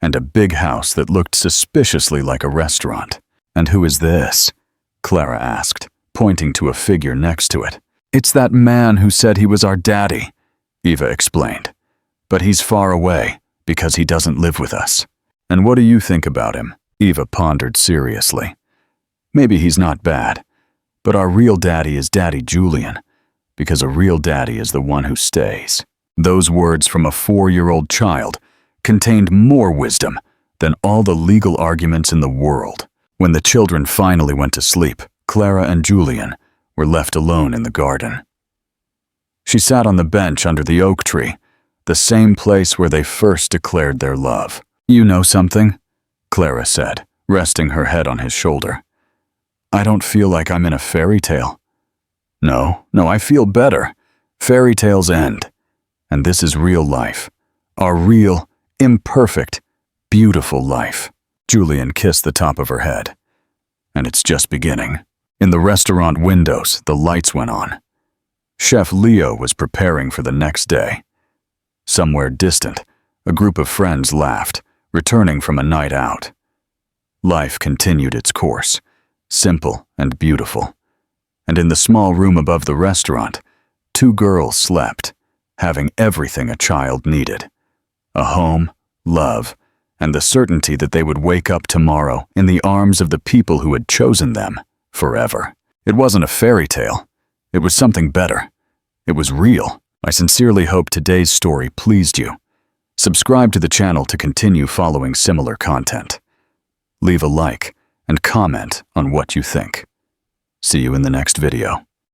and a big house that looked suspiciously like a restaurant. "And who is this?" Clara asked, pointing to a figure next to it. "It's that man who said he was our daddy," Eva explained. "But he's far away because he doesn't live with us." "And what do you think about him?" Eva pondered seriously. "Maybe he's not bad, but our real daddy is Daddy Julian, because a real daddy is the one who stays." Those words from a 4-year-old child contained more wisdom than all the legal arguments in the world. When the children finally went to sleep, Clara and Julian were left alone in the garden. She sat on the bench under the oak tree, the same place where they first declared their love. "You know something?" Clara said, resting her head on his shoulder. "I don't feel like I'm in a fairy tale." No, I feel better. Fairy tales end. And this is real life. Our real, imperfect, beautiful life." Julian kissed the top of her head. "And it's just beginning." In the restaurant windows, the lights went on. Chef Leo was preparing for the next day. Somewhere distant, a group of friends laughed, returning from a night out. Life continued its course, simple and beautiful. And in the small room above the restaurant, 2 girls slept, having everything a child needed: a home, love, and the certainty that they would wake up tomorrow in the arms of the people who had chosen them forever. It wasn't a fairy tale. It was something better. It was real. I sincerely hope today's story pleased you. Subscribe to the channel to continue following similar content. Leave a like and comment on what you think. See you in the next video.